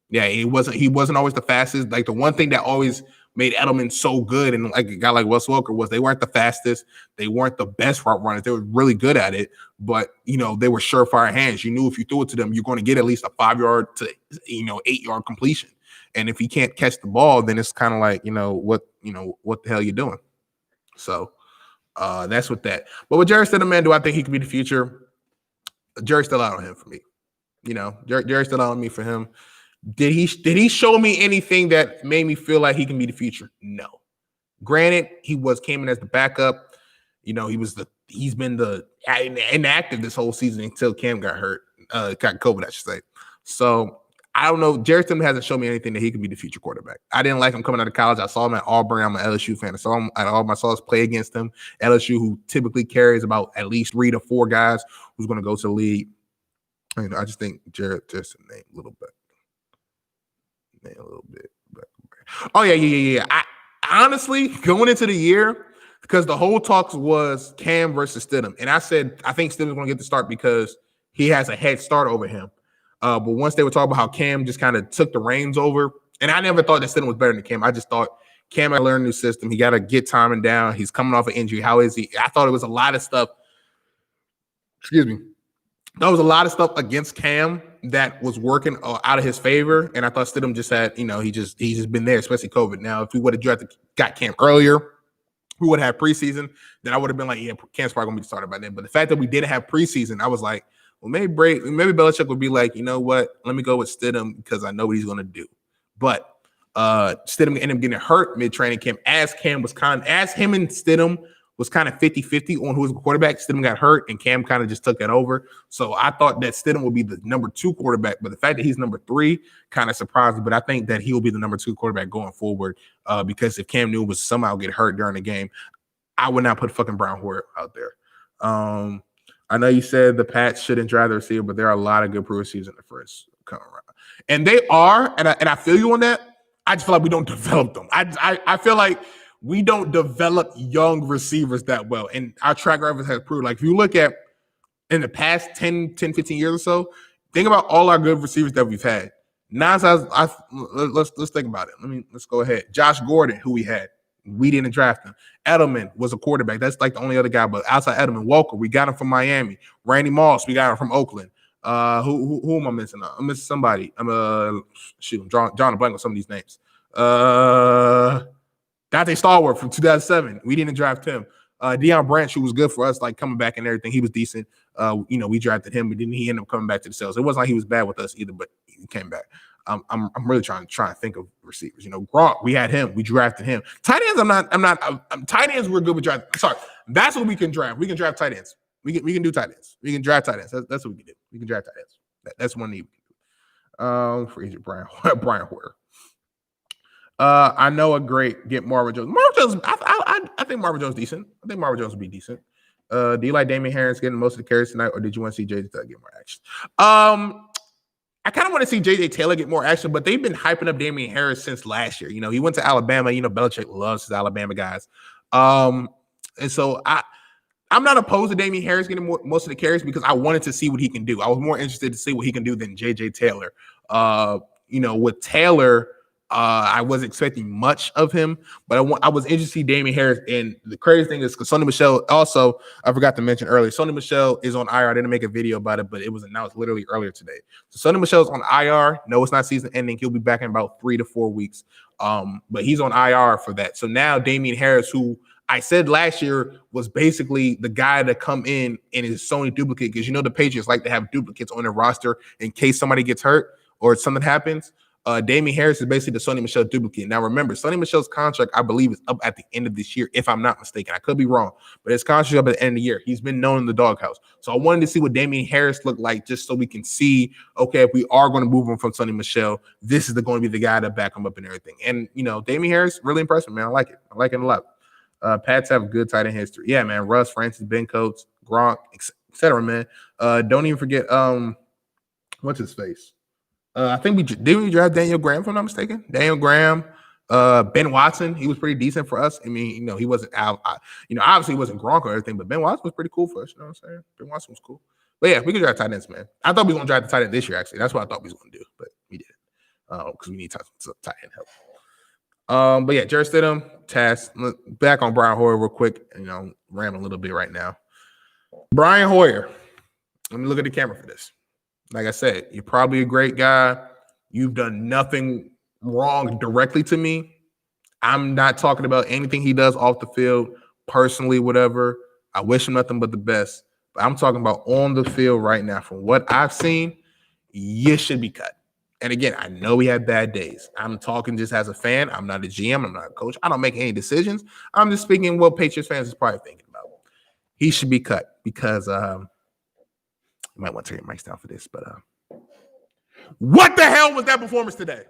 He wasn't always the fastest. Like the one thing that always made Edelman so good, and like a guy like Wes Welker, was they weren't the fastest, they weren't the best route runners. They were really good at it, but they were surefire hands. You knew if you threw it to them, you're going to get at least a 5-yard to 8-yard completion. And if he can't catch the ball, then it's kind of like what the hell you doing? So that's with that. But with Jarrett Stidham, man, do I think he could be the future? Jerry's still out on him for me. Jerry's still out on me for him. Did he show me anything that made me feel like he can be the future? No. Granted, he came in as the backup. He's been inactive this whole season until Cam got hurt, got COVID, I should say. So I don't know. Jarrett Stidham hasn't shown me anything that he could be the future quarterback. I didn't like him coming out of college. I saw him at Auburn. I'm an LSU fan. I saw him at Auburn. I saw us play against him. LSU, who typically carries about at least 3 to 4 guys who's going to go to the league. I just think Jarrett just a little bit. Oh yeah. I honestly, going into the year, because the whole talks was Cam versus Stidham, and I said I think Stidham's going to get the start because he has a head start over him. But once they were talking about how Cam just kind of took the reins over, and I never thought that Stidham was better than Cam. I just thought Cam had to learn a new system. He got to get timing down. He's coming off an injury. How is he? I thought it was a lot of stuff. Excuse me. There was a lot of stuff against Cam that was working out of his favor, and I thought Stidham just had, he's just been there, especially COVID. Now, if we would have got Cam earlier, we would have preseason, then I would have been like, yeah, Cam's probably gonna be started by then. But the fact that we didn't have preseason, I was like, well, maybe Belichick would be like, you know what? Let me go with Stidham because I know what he's gonna do. But Stidham ended up getting hurt mid-training camp as him and Stidham was kind of 50-50 on who was the quarterback. Stidham got hurt, and Cam kind of just took that over. So I thought that Stidham would be the number 2 quarterback, but the fact that he's number 3 kind of surprised me. But I think that he will be the number 2 quarterback going forward because if Cam Newton was somehow get hurt during the game, I would not put fucking Brown Hoyer out there. I know you said the Pats shouldn't draft the receiver, but there are a lot of good pro receivers in the first come around. And they are, and I feel you on that. I just feel like we don't develop them. I feel like we don't develop young receivers that well. And our track record has proved, like, if you look at in the past 10, 15 years or so, think about all our good receivers that we've had. Let's think about it. Let's go ahead. Josh Gordon, who we had, we didn't draft him. Edelman was a quarterback. That's like the only other guy, but outside Edelman, Walker, we got him from Miami. Randy Moss, we got him from Oakland. Who am I missing? I'm missing somebody. I'm drawing a blank on some of these names. Dante Stallworth from 2007. We didn't draft him. Deion Branch, who was good for us, like coming back and everything. He was decent. We drafted him, but then he ended up coming back to the Celtics. It wasn't like he was bad with us either, but he came back. I'm really trying to think of receivers. Gronk, we had him. We drafted him. Tight ends, tight ends, we're good with draft. Sorry, that's what we can draft. We can draft tight ends. We can do tight ends. We can draft tight ends. That's what we can do. We can draft tight ends. That's one need. For agent Brian Hoyer. I know a great get Marvin Jones. I think Marvin Jones is decent. I think Marvin Jones will be decent. Do you like Damian Harris getting most of the carries tonight, or did you want to see JJ Taylor get more action? I kind of want to see JJ Taylor get more action, but they've been hyping up Damian Harris since last year. He went to Alabama. Belichick loves his Alabama guys. And so I'm not opposed to Damian Harris getting most of the carries because I wanted to see what he can do. I was more interested to see what he can do than JJ Taylor. With Taylor, I wasn't expecting much of him, but I was interested to see Damian Harris. And the crazy thing is, because Sonny Michel also, I forgot to mention earlier, Sonny Michel is on IR. I didn't make a video about it, but it was announced literally earlier today. So Sonny Michel's on IR. No, it's not season ending. He'll be back in about 3 to 4 weeks. But he's on IR for that. So now Damian Harris, who I said last year was basically the guy to come in and is Sony duplicate, because the Patriots like to have duplicates on their roster in case somebody gets hurt or something happens. Damian Harris is basically the Sony Michel duplicate. Now, remember, Sony Michel's contract, I believe, is up at the end of this year, if I'm not mistaken. I could be wrong, but his contract is up at the end of the year. He's been known in the doghouse. So I wanted to see what Damian Harris looked like, just so we can see, okay, if we are going to move him from Sony Michel, this is going to be the guy to back him up and everything. And, Damian Harris, really impressive, man. I like it. I like it a lot. Pats have a good tight end history. Yeah, man. Russ, Francis, Ben Coates, Gronk, etc. Man. Don't even forget, what's his face? I think we draft Daniel Graham, if I'm not mistaken. Daniel Graham, Ben Watson. He was pretty decent for us. I mean, he wasn't out. Obviously he wasn't Gronk or everything, but Ben Watson was pretty cool for us. You know what I'm saying? Ben Watson was cool. But yeah, we could draft tight ends, man. I thought we were going to draft the tight end this year, actually. That's what I thought we was going to do, but we didn't, because we need tight end help. But yeah, Jarrett Stidham, Tass. Back on Brian Hoyer real quick. Rambling a little bit right now. Brian Hoyer. Let me look at the camera for this. Like I said, you're probably a great guy. You've done nothing wrong directly to me. I'm not talking about anything he does off the field, personally, whatever. I wish him nothing but the best. But I'm talking about on the field right now. From what I've seen, you should be cut. And again, I know we had bad days. I'm talking just as a fan. I'm not a GM. I'm not a coach. I don't make any decisions. I'm just speaking what Patriots fans is probably thinking about. He should be cut because you might want to turn your mics down for this, but what the hell was that performance today?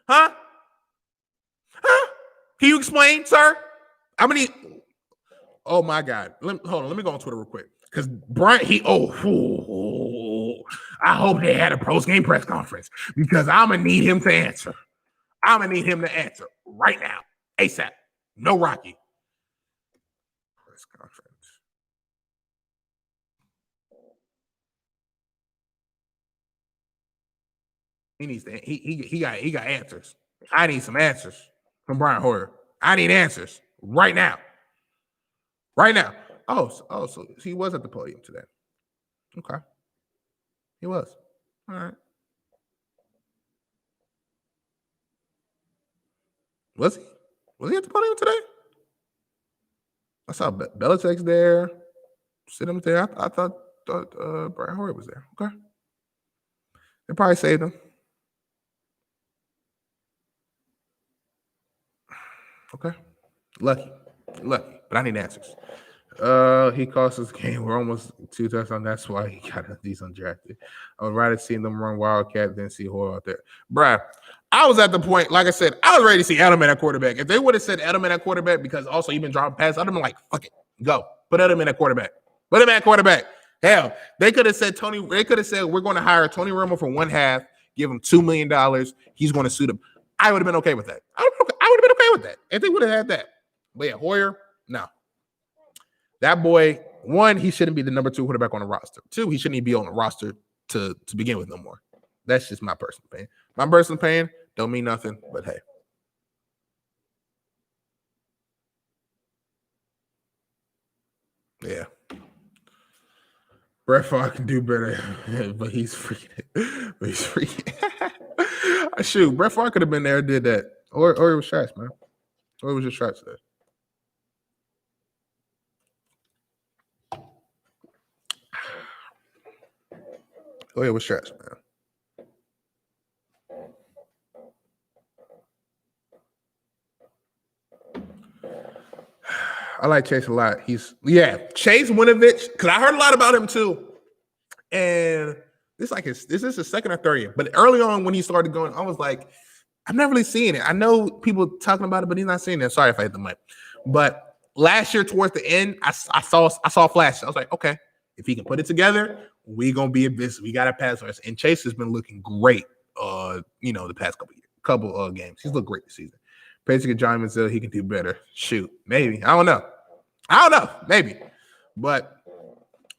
Huh? Can you explain, sir? Oh my God. Hold on. Let me go on Twitter real quick. Because Brian, I hope they had a post-game press conference, because I'm going to need him to answer. I'm going to need him to answer right now. ASAP. No Rocky. Press conference. He needs to. He got answers. I need some answers from Brian Hoyer. I need answers right now. Right now. So he was at the podium today. Okay. He was. All right. Was he? Was he at the podium today? I saw Belichick's there. Stidham's there. I thought Brian Hoyer was there. Okay. They probably saved him. Okay. Lucky. But I need answers. He cost us the game. We're almost 2 touchdowns. That's why he got these undrafted. I would rather see them run Wildcat than see Hoyer out there. Bruh, I was at the point, like I said, I was ready to see Edelman at quarterback. If they would have said Edelman at quarterback, because also you've been dropping passes, I'd have been like, fuck it, go. Put Edelman at quarterback. Put him at quarterback. Hell, they could have said we're going to hire Tony Romo for 1 half, give him $2 million. He's going to suit him. I would have been okay with that. I would have been okay with that if they would have had that. But yeah, Hoyer, no. That boy, 1, he shouldn't be the number 2 quarterback on the roster. 2, he shouldn't even be on the roster to begin with no more. That's just my personal opinion. My personal opinion don't mean nothing, but hey. Yeah. Brett Favre can do better, but he's freaking. Shoot, Brett Favre could have been there and did that. Or it was trash, man. Or it was just trash there. Oh, yeah, it was trash, man. I like Chase a lot. Chase Winovich, because I heard a lot about him too. And this is his second or third year. But early on when he started going, I was like, I'm not really seeing it. I know people talking about it, but he's not seeing it. Sorry if I hit the mic. But last year towards the end, I saw flashes. I was like, okay, if he can put it together, we gonna be in business. We got a pass rush. And Chase has been looking great. The past couple games. He's looked great this season. Basically, John Manziel, he can do better. Shoot, maybe. I don't know. Maybe. But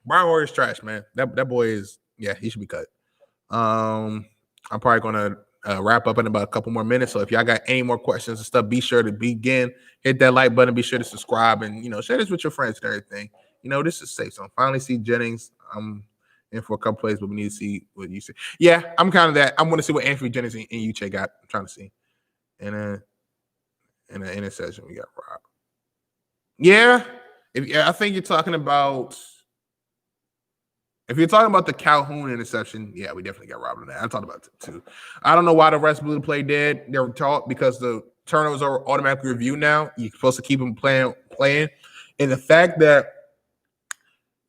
Brian Hoyer's trash, man. That boy is, he should be cut. I'm probably gonna wrap up in about a couple more minutes. So if y'all got any more questions and stuff, be sure to hit that like button. Be sure to subscribe and share this with your friends and everything. This is safe. So I finally see Jennings. I'm in for a couple plays, but we need to see what you see. Yeah, I'm kind of that. I'm going to see what Anthony Jennings and Uche got. I'm trying to see. And in an interception, we got Rob. Yeah, I think you're talking about. If you're talking about the Calhoun interception, yeah, we definitely got robbed on that. I talked about it too. I don't know why the rest blew the play dead. They were taught because the turnovers are automatically reviewed now. You're supposed to keep them playing. And the fact that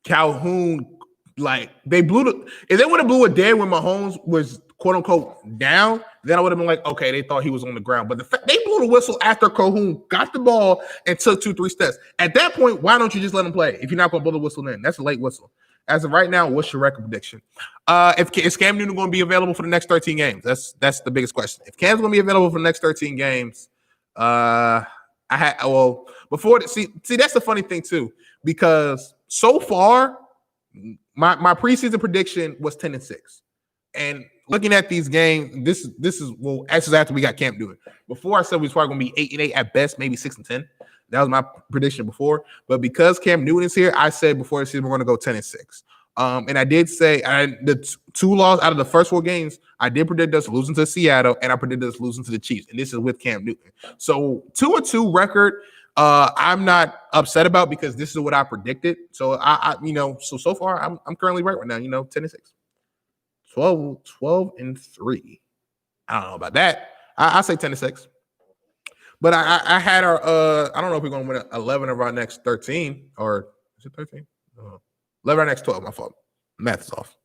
Calhoun, if they would have blew it dead when Mahomes was quote unquote down, then I would have been like, okay, they thought he was on the ground. But the fact they blew the whistle after Calhoun got the ball and took 2-3 steps. At that point, why don't you just let him play if you're not going to blow the whistle in? That's a late whistle. As of right now, what's your record prediction? Is Cam Newton going to be available for the next 13 games? That's the biggest question. If Cam's going to be available for the next 13 games, that's the funny thing too, because so far my preseason prediction was 10-6, and looking at these games, this is actually after we got Cam Newton. Before I said we was probably going to be 8-8 at best, maybe 6-10. That was my prediction before. But because Cam Newton is here, I said before the season we're going to go 10-6. And I did say the 2 losses out of the first 4 games, I did predict us losing to Seattle, and I predicted us losing to the Chiefs. And this is with Cam Newton. So 2-2 record, I'm not upset about because this is what I predicted. So so far I'm currently right now. 10-6, 12-3. I don't know about that. I say 10-6. But I had our I don't know if we're gonna win 11 of our next 13, or is it 13? 11 of our next 12. My fault. Math is off.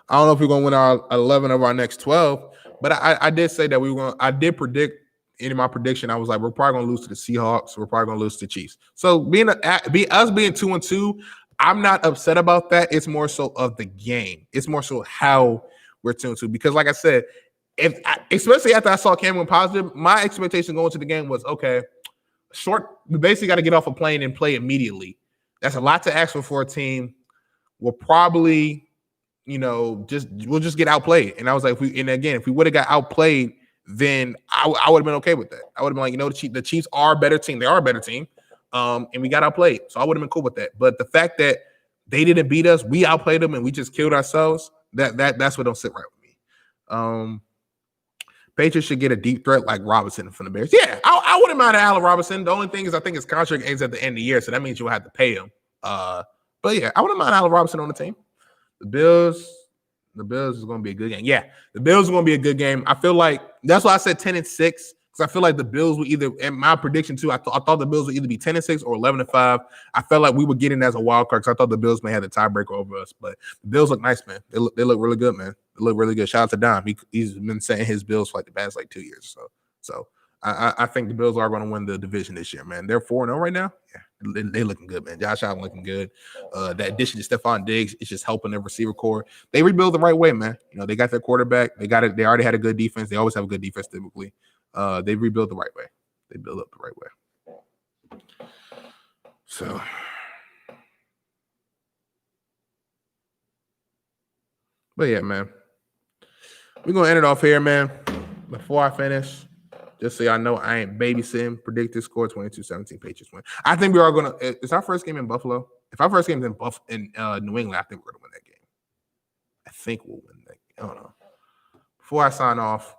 I don't know if we're gonna win our 11 of our next 12, but I did say that I did predict in my prediction. I was like, we're probably gonna lose to the Seahawks. We're probably gonna lose to the Chiefs. So being 2-2, I'm not upset about that. It's more so of the game. It's more so how we're 2-2, because like I said, especially after I saw Cam went positive, my expectation going to the game was, okay, we basically got to get off a plane and play immediately. That's a lot to ask for a team. We'll probably, we'll just get outplayed. And I was like, if we would have got outplayed, then I would have been okay with that. I would have been like, the Chiefs are a better team. They are a better team. And we got outplayed. So I would have been cool with that. But the fact that they didn't beat us, we outplayed them and we just killed ourselves, that's what don't sit right with me. Patriots should get a deep threat like Robinson from the Bears. Yeah, I wouldn't mind Allen Robinson. The only thing is I think his contract ends at the end of the year, so that means you'll have to pay him. But yeah, I wouldn't mind Allen Robinson on the team. The Bills is going to be a good game. Yeah, the Bills are going to be a good game. I feel like that's why I said 10-6, because I feel like the Bills will either, in my prediction too, I thought the Bills would either be 10-6 or 11-5. I felt like we would get in as a wild card because I thought the Bills may have the tiebreaker over us. But the Bills look nice, man. They look really good, man. They look really good. Shout out to Dom. He's been setting his Bills for like the past 2 years. So I think the Bills are going to win the division this year, man. They're 4-0 right now. Yeah, they looking good, man. Josh Allen looking good. That addition to Stephon Diggs is just helping their receiver core. They rebuild the right way, man. They got their quarterback. They got it. They already had a good defense. They always have a good defense typically. They rebuild the right way. They build up the right way. So. But yeah, man. We're going to end it off here, man. Before I finish, just so y'all know, I ain't babysitting. Predicted score 22-17, Patriots win. I think we are going to – it's our first game in Buffalo. If our first game is in New England, I think we're going to win that game. I think we'll win that game. I don't know. Before I sign off,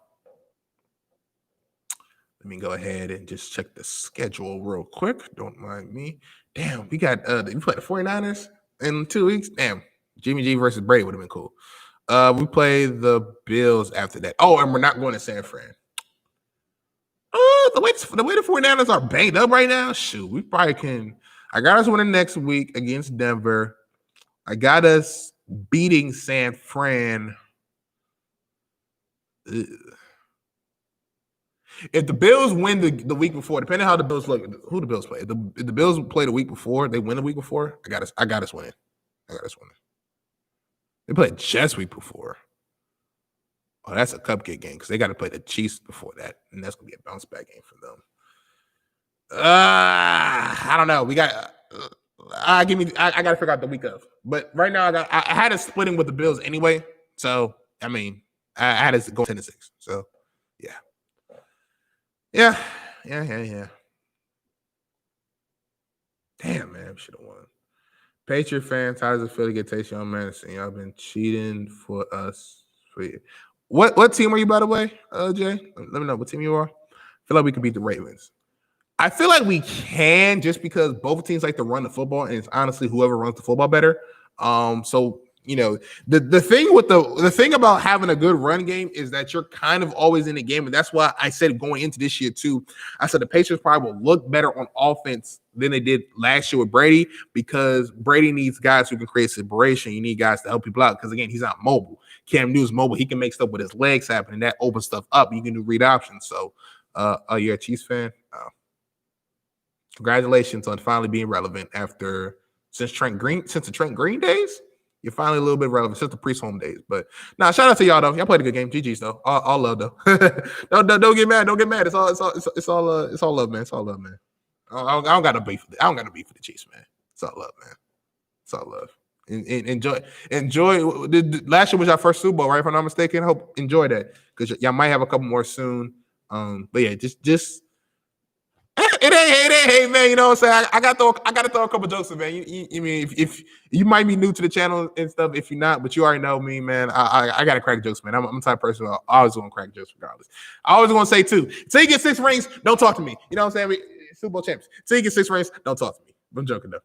let me go ahead and just check the schedule real quick. Don't mind me. Damn, we got we play the 49ers in 2 weeks. Damn, Jimmy G versus Brady would have been cool. We play the Bills after that. Oh, and we're not going to San Fran. The way the 49ers are banged up right now, shoot, we probably can. I got us winning next week against Denver. I got us beating San Fran. Ugh. If the Bills win the week before, depending on how the Bills look, who the Bills play. If the Bills play the week before, they win the week before. I got us winning. They played Jets week before. Oh, that's a cupcake game because they got to play the Chiefs before that, and that's gonna be a bounce back game for them. I don't know. We got. I got to figure out the week of. But right now, I had it splitting with the Bills anyway. So I mean, I had it go 10-6. So Yeah. Yeah. Yeah. Damn, man, we should have won. Patriot fans, how does it feel to get Taysom Madison? Y'all been cheating for us for you. What team are you, by the way, Jay? Let me know what team you are. I feel like we can beat the Ravens. I feel like we can just because both teams like to run the football, and it's honestly whoever runs the football better. So the thing about having a good run game is that you're kind of always in the game, and that's why I said going into this year too. I said the Patriots probably will look better on offense than they did last year with Brady because Brady needs guys who can create separation. You need guys to help people out because again, he's not mobile. Cam Newton's mobile; he can make stuff with his legs happen, and that opens stuff up. You can do read options. So, you're a Chiefs fan. Congratulations on finally being relevant since the Trent Green days. You're finally a little bit relevant since the Priest home days. But shout out to y'all though. Y'all played a good game. GG's though. All love though. don't get mad. Don't get mad. It's all love, man. It's all love, man. I don't got no beef. I don't got no beef for the Chiefs, man. It's all love, man. It's all love. Enjoy. Last year was our first Super Bowl, right? If I'm not mistaken. Hope enjoy that because y'all might have a couple more soon. But yeah, just. It ain't hate, man. You know what I'm saying? I got to throw a couple jokes in, man. You mean if you might be new to the channel and stuff, if you're not, but you already know me, man. I got to crack jokes, man. I'm the type of person I always want to crack jokes regardless. I always want to say too. Till you get 6 rings, don't talk to me. You know what I'm saying? Super Bowl champs. Till you get 6 rings, don't talk to me. I'm joking though,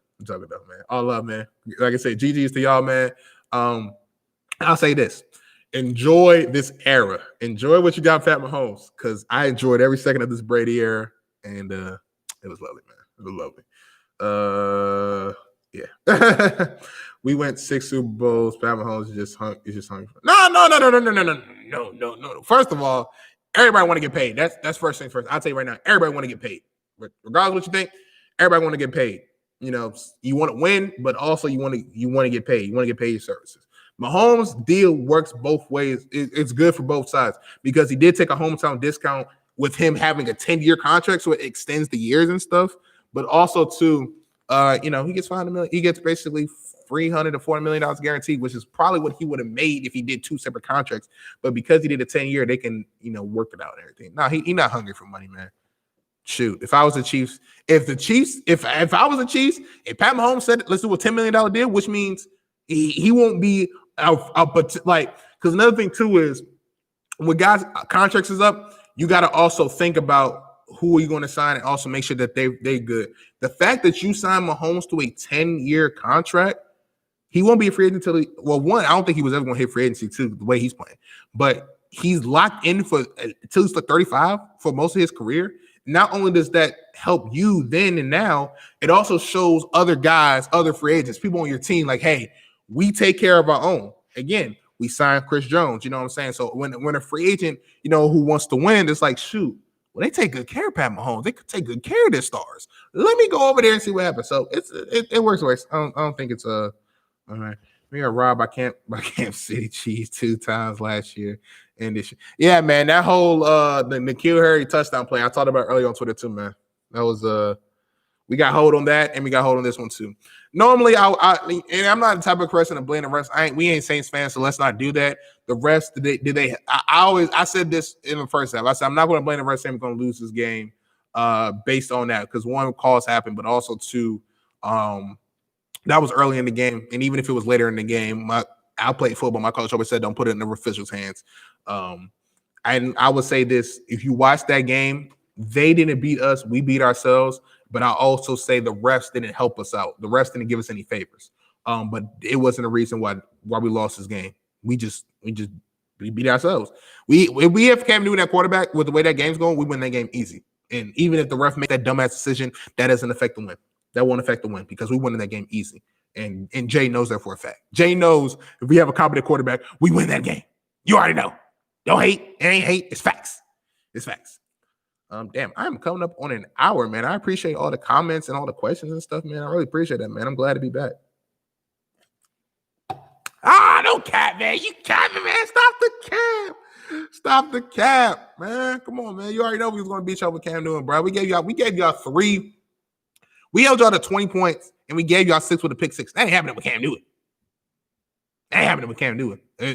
man. All love, man. Like I said, GG's to y'all, man. I'll say this. Enjoy this era. Enjoy what you got, Pat Mahomes, because I enjoyed every second of this Brady era. And it was lovely, man. It was lovely. Yeah. We went 6 Super Bowls. Pat Mahomes is just hungry. No. First of all, everybody want to get paid. That's first thing first. I'll tell you right now, everybody want to get paid. Regardless of what you think, everybody want to get paid. You want to win, but also you want to get paid. You want to get paid your services. Mahomes' deal works both ways. It's good for both sides because he did take a hometown discount with him having a 10-year contract, so it extends the years and stuff. But also, too, he gets $500 million. He gets basically $300 to $400 million guaranteed, which is probably what he would have made if he did 2 separate contracts. But because he did a 10-year, they can, work it out and everything. No, he's not hungry for money, man. Shoot, if I was the Chiefs, if I was the Chiefs, if Pat Mahomes said, let's do a $10 million deal, which means he won't be but because another thing too is when guys' contracts is up, you got to also think about who are you going to sign and also make sure that they good. The fact that you sign Mahomes to a 10-year contract, he won't be a free agent until I don't think he was ever going to hit free agency too, the way he's playing. But he's locked in until he's 35 for most of his career. Not only does that help you then and now, it also shows other guys, other free agents, people on your team like, hey, we take care of our own. Again, we signed Chris Jones, you know what I'm saying? So when a free agent, who wants to win, it's like, shoot, well, they take good care of Pat Mahomes. They could take good care of their stars. Let me go over there and see what happens. So it works ways. I don't think it's all right. We got robbed by Camp City Chiefs 2 times last year. And this year. Yeah, man, that whole the N'Keal Harry touchdown play I talked about earlier on Twitter too, man. That was we got hold on that and we got hold on this one too. Normally, I'm not the type of person to blame the refs. We ain't Saints fans, so let's not do that. The refs, I said this in the first half. I said I'm not going to blame the refs saying we're going to lose this game based on that because one, calls happened, but also two, that was early in the game. And even if it was later in the game, I played football. My coach always said don't put it in the officials' hands. And I would say this, if you watch that game, they didn't beat us. We beat ourselves. But I also say the refs didn't help us out. The refs didn't give us any favors. But it wasn't a reason why we lost this game. We beat ourselves. If we have Cam Newton at quarterback with the way that game's going, we win that game easy. And even if the ref make that dumbass decision, that doesn't affect the win. That won't affect the win because we win that game easy. And Jay knows that for a fact. Jay knows if we have a competent quarterback, we win that game. You already know. Don't hate. It ain't hate. It's facts. It's facts. Damn, I'm coming up on an hour, man. I appreciate all the comments and all the questions and stuff, man. I really appreciate that, man. I'm glad to be back. Don't cap, man. You capping, man. Stop the cap. Stop the cap, man. Come on, man. You already know we was going to beat y'all with Cam Newton, bro. We gave y'all 3. We held y'all to 20 points, and we gave y'all 6 with a pick 6. That ain't happening with Cam Newton.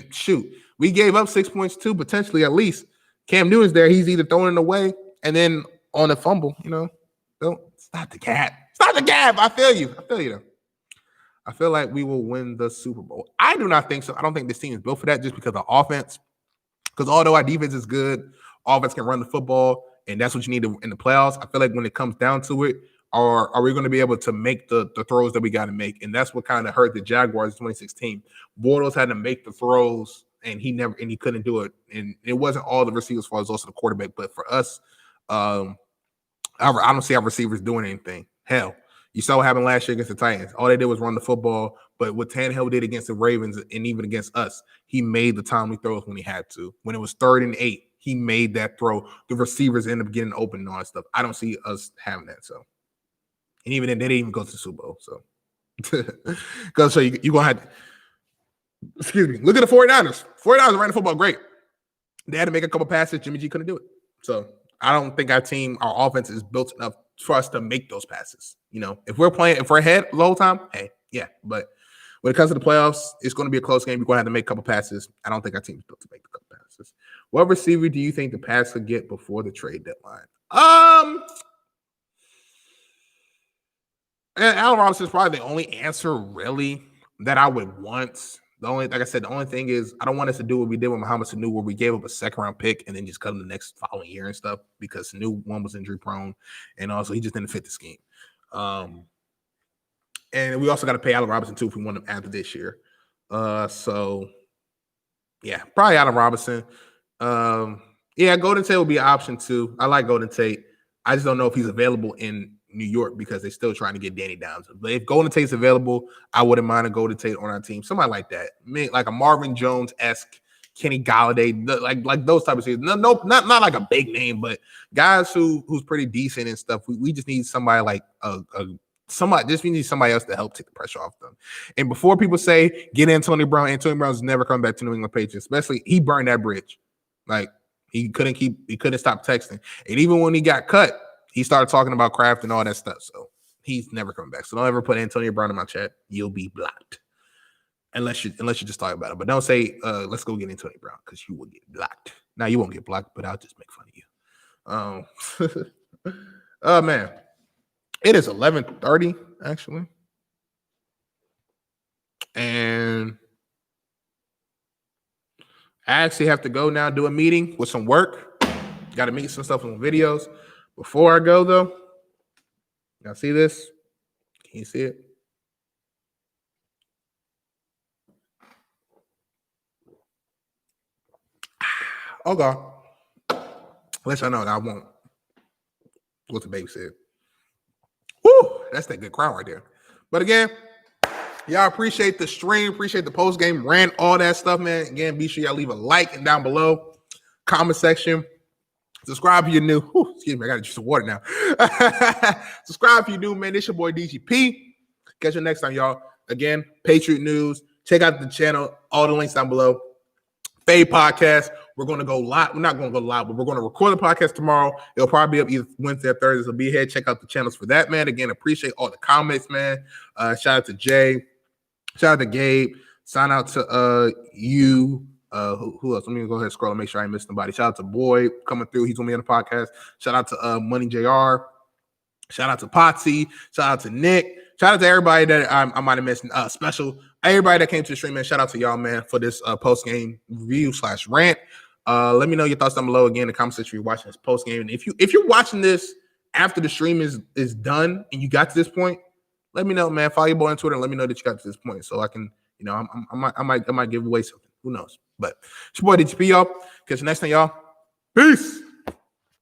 Shoot. We gave up 6 points too, potentially at least. Cam Newton's there. He's either throwing it away and then on the fumble, don't stop the cap. Stop the cap. I feel you. Though. I feel like we will win the Super Bowl. I do not think so. I don't think this team is built for that just because of offense. Because although our defense is good, offense can run the football, and that's what you need in the playoffs. I feel like when it comes down to it, are we going to be able to make the throws that we got to make? And that's what kind of hurt the Jaguars in 2016. Bortles had to make the throws, and he couldn't do it. And it wasn't all the receivers' fault; it was also the quarterback. But for us, I don't see our receivers doing anything. Hell, you saw what happened last year against the Titans. All they did was run the football. But what Tannehill did against the Ravens and even against us, he made the timely throws when he had to. When it was 3rd and 8, he made that throw. The receivers ended up getting open and all that stuff. I don't see us having that. So, and even then, they didn't even go to the Super Bowl. So, because so you're going to have to, excuse me, look at the 49ers. 49ers ran the football great. They had to make a couple passes. Jimmy G couldn't do it. So, I don't think our offense is built enough for us to make those passes. If we're ahead the whole time, hey, yeah. But when it comes to the playoffs, it's going to be a close game. You're going to have to make a couple passes. I don't think our team's built to make a couple passes. What receiver do you think the Pats could get before the trade deadline? And Allen Robinson is probably the only answer really that I would want. Like I said, the only thing is I don't want us to do what we did with Mohamed Sanu, where we gave up a 2nd-round pick and then just cut him the next following year and stuff, because Sanu, one, was injury prone, and also he just didn't fit the scheme. And we also got to pay Allen Robinson too if we want him after this year. So yeah, probably Allen Robinson. Yeah, Golden Tate will be an option too. I like Golden Tate. I just don't know if he's available in New York because they're still trying to get Danny Downs. But if Golden Tate's available, I wouldn't mind a Golden Tate on our team. Somebody like that, like a Marvin Jones-esque, Kenny Galladay, like those type of things. No, not like a big name, but guys who's pretty decent and stuff. We just need somebody like we need somebody else to help take the pressure off them. And before people say get Antonio Brown's never coming back to New England Patriots. Especially he burned that bridge. Like he couldn't stop texting. And even when he got cut, he started talking about Kraft and all that stuff. So he's never coming back. So don't ever put Antonio Brown in my chat. You'll be blocked. Unless you just talk about it. But don't say, let's go get Antonio Brown, because you will get blocked. Now you won't get blocked, but I'll just make fun of you. Oh man. It is 11:30, actually. And I actually have to go now do a meeting with some work. Got to meet some stuff on videos. Before I go, though, y'all see this? Can you see it? Oh, God. Let y'all know that I won't. What the baby said. Woo! That's that good crowd right there. But again, y'all appreciate the stream, appreciate the post-game rant, all that stuff, man. Again, be sure y'all leave a like and down below, comment section. Subscribe if you're new. Whew, excuse me, I gotta drink some water now. Subscribe if you're new, man. This your boy DGP. Catch you next time, y'all. Again, Patriot News. Check out the channel. All the links down below. Fade Podcast. We're going to go live. We're not going to go live, but we're going to record the podcast tomorrow. It'll probably be up either Wednesday or Thursday. So be ahead. Check out the channels for that, man. Again, appreciate all the comments, man. Shout out to Jay. Shout out to Gabe. Shout out to you. Who else? Let me go ahead and scroll and make sure I ain't missed nobody. Shout out to Boyd coming through. He's going to be on the podcast. Shout out to Money JR. Shout out to Potsy. Shout out to Nick. Shout out to everybody that I might have missed. Special everybody that came to the stream, man. Shout out to y'all, man, for this post-game review / rant. Let me know your thoughts down below. Again, in the comment section if you're watching this post-game. And if you're watching this after the stream is done and you got to this point, let me know, man. Follow your boy on Twitter and let me know that you got to this point so I can, I might give away something. Who knows? But it's your boy DGP, y'all. Catch you next time, y'all. Peace.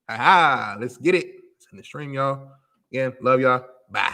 Let's get it. It's in the stream, y'all. Again, love y'all. Bye.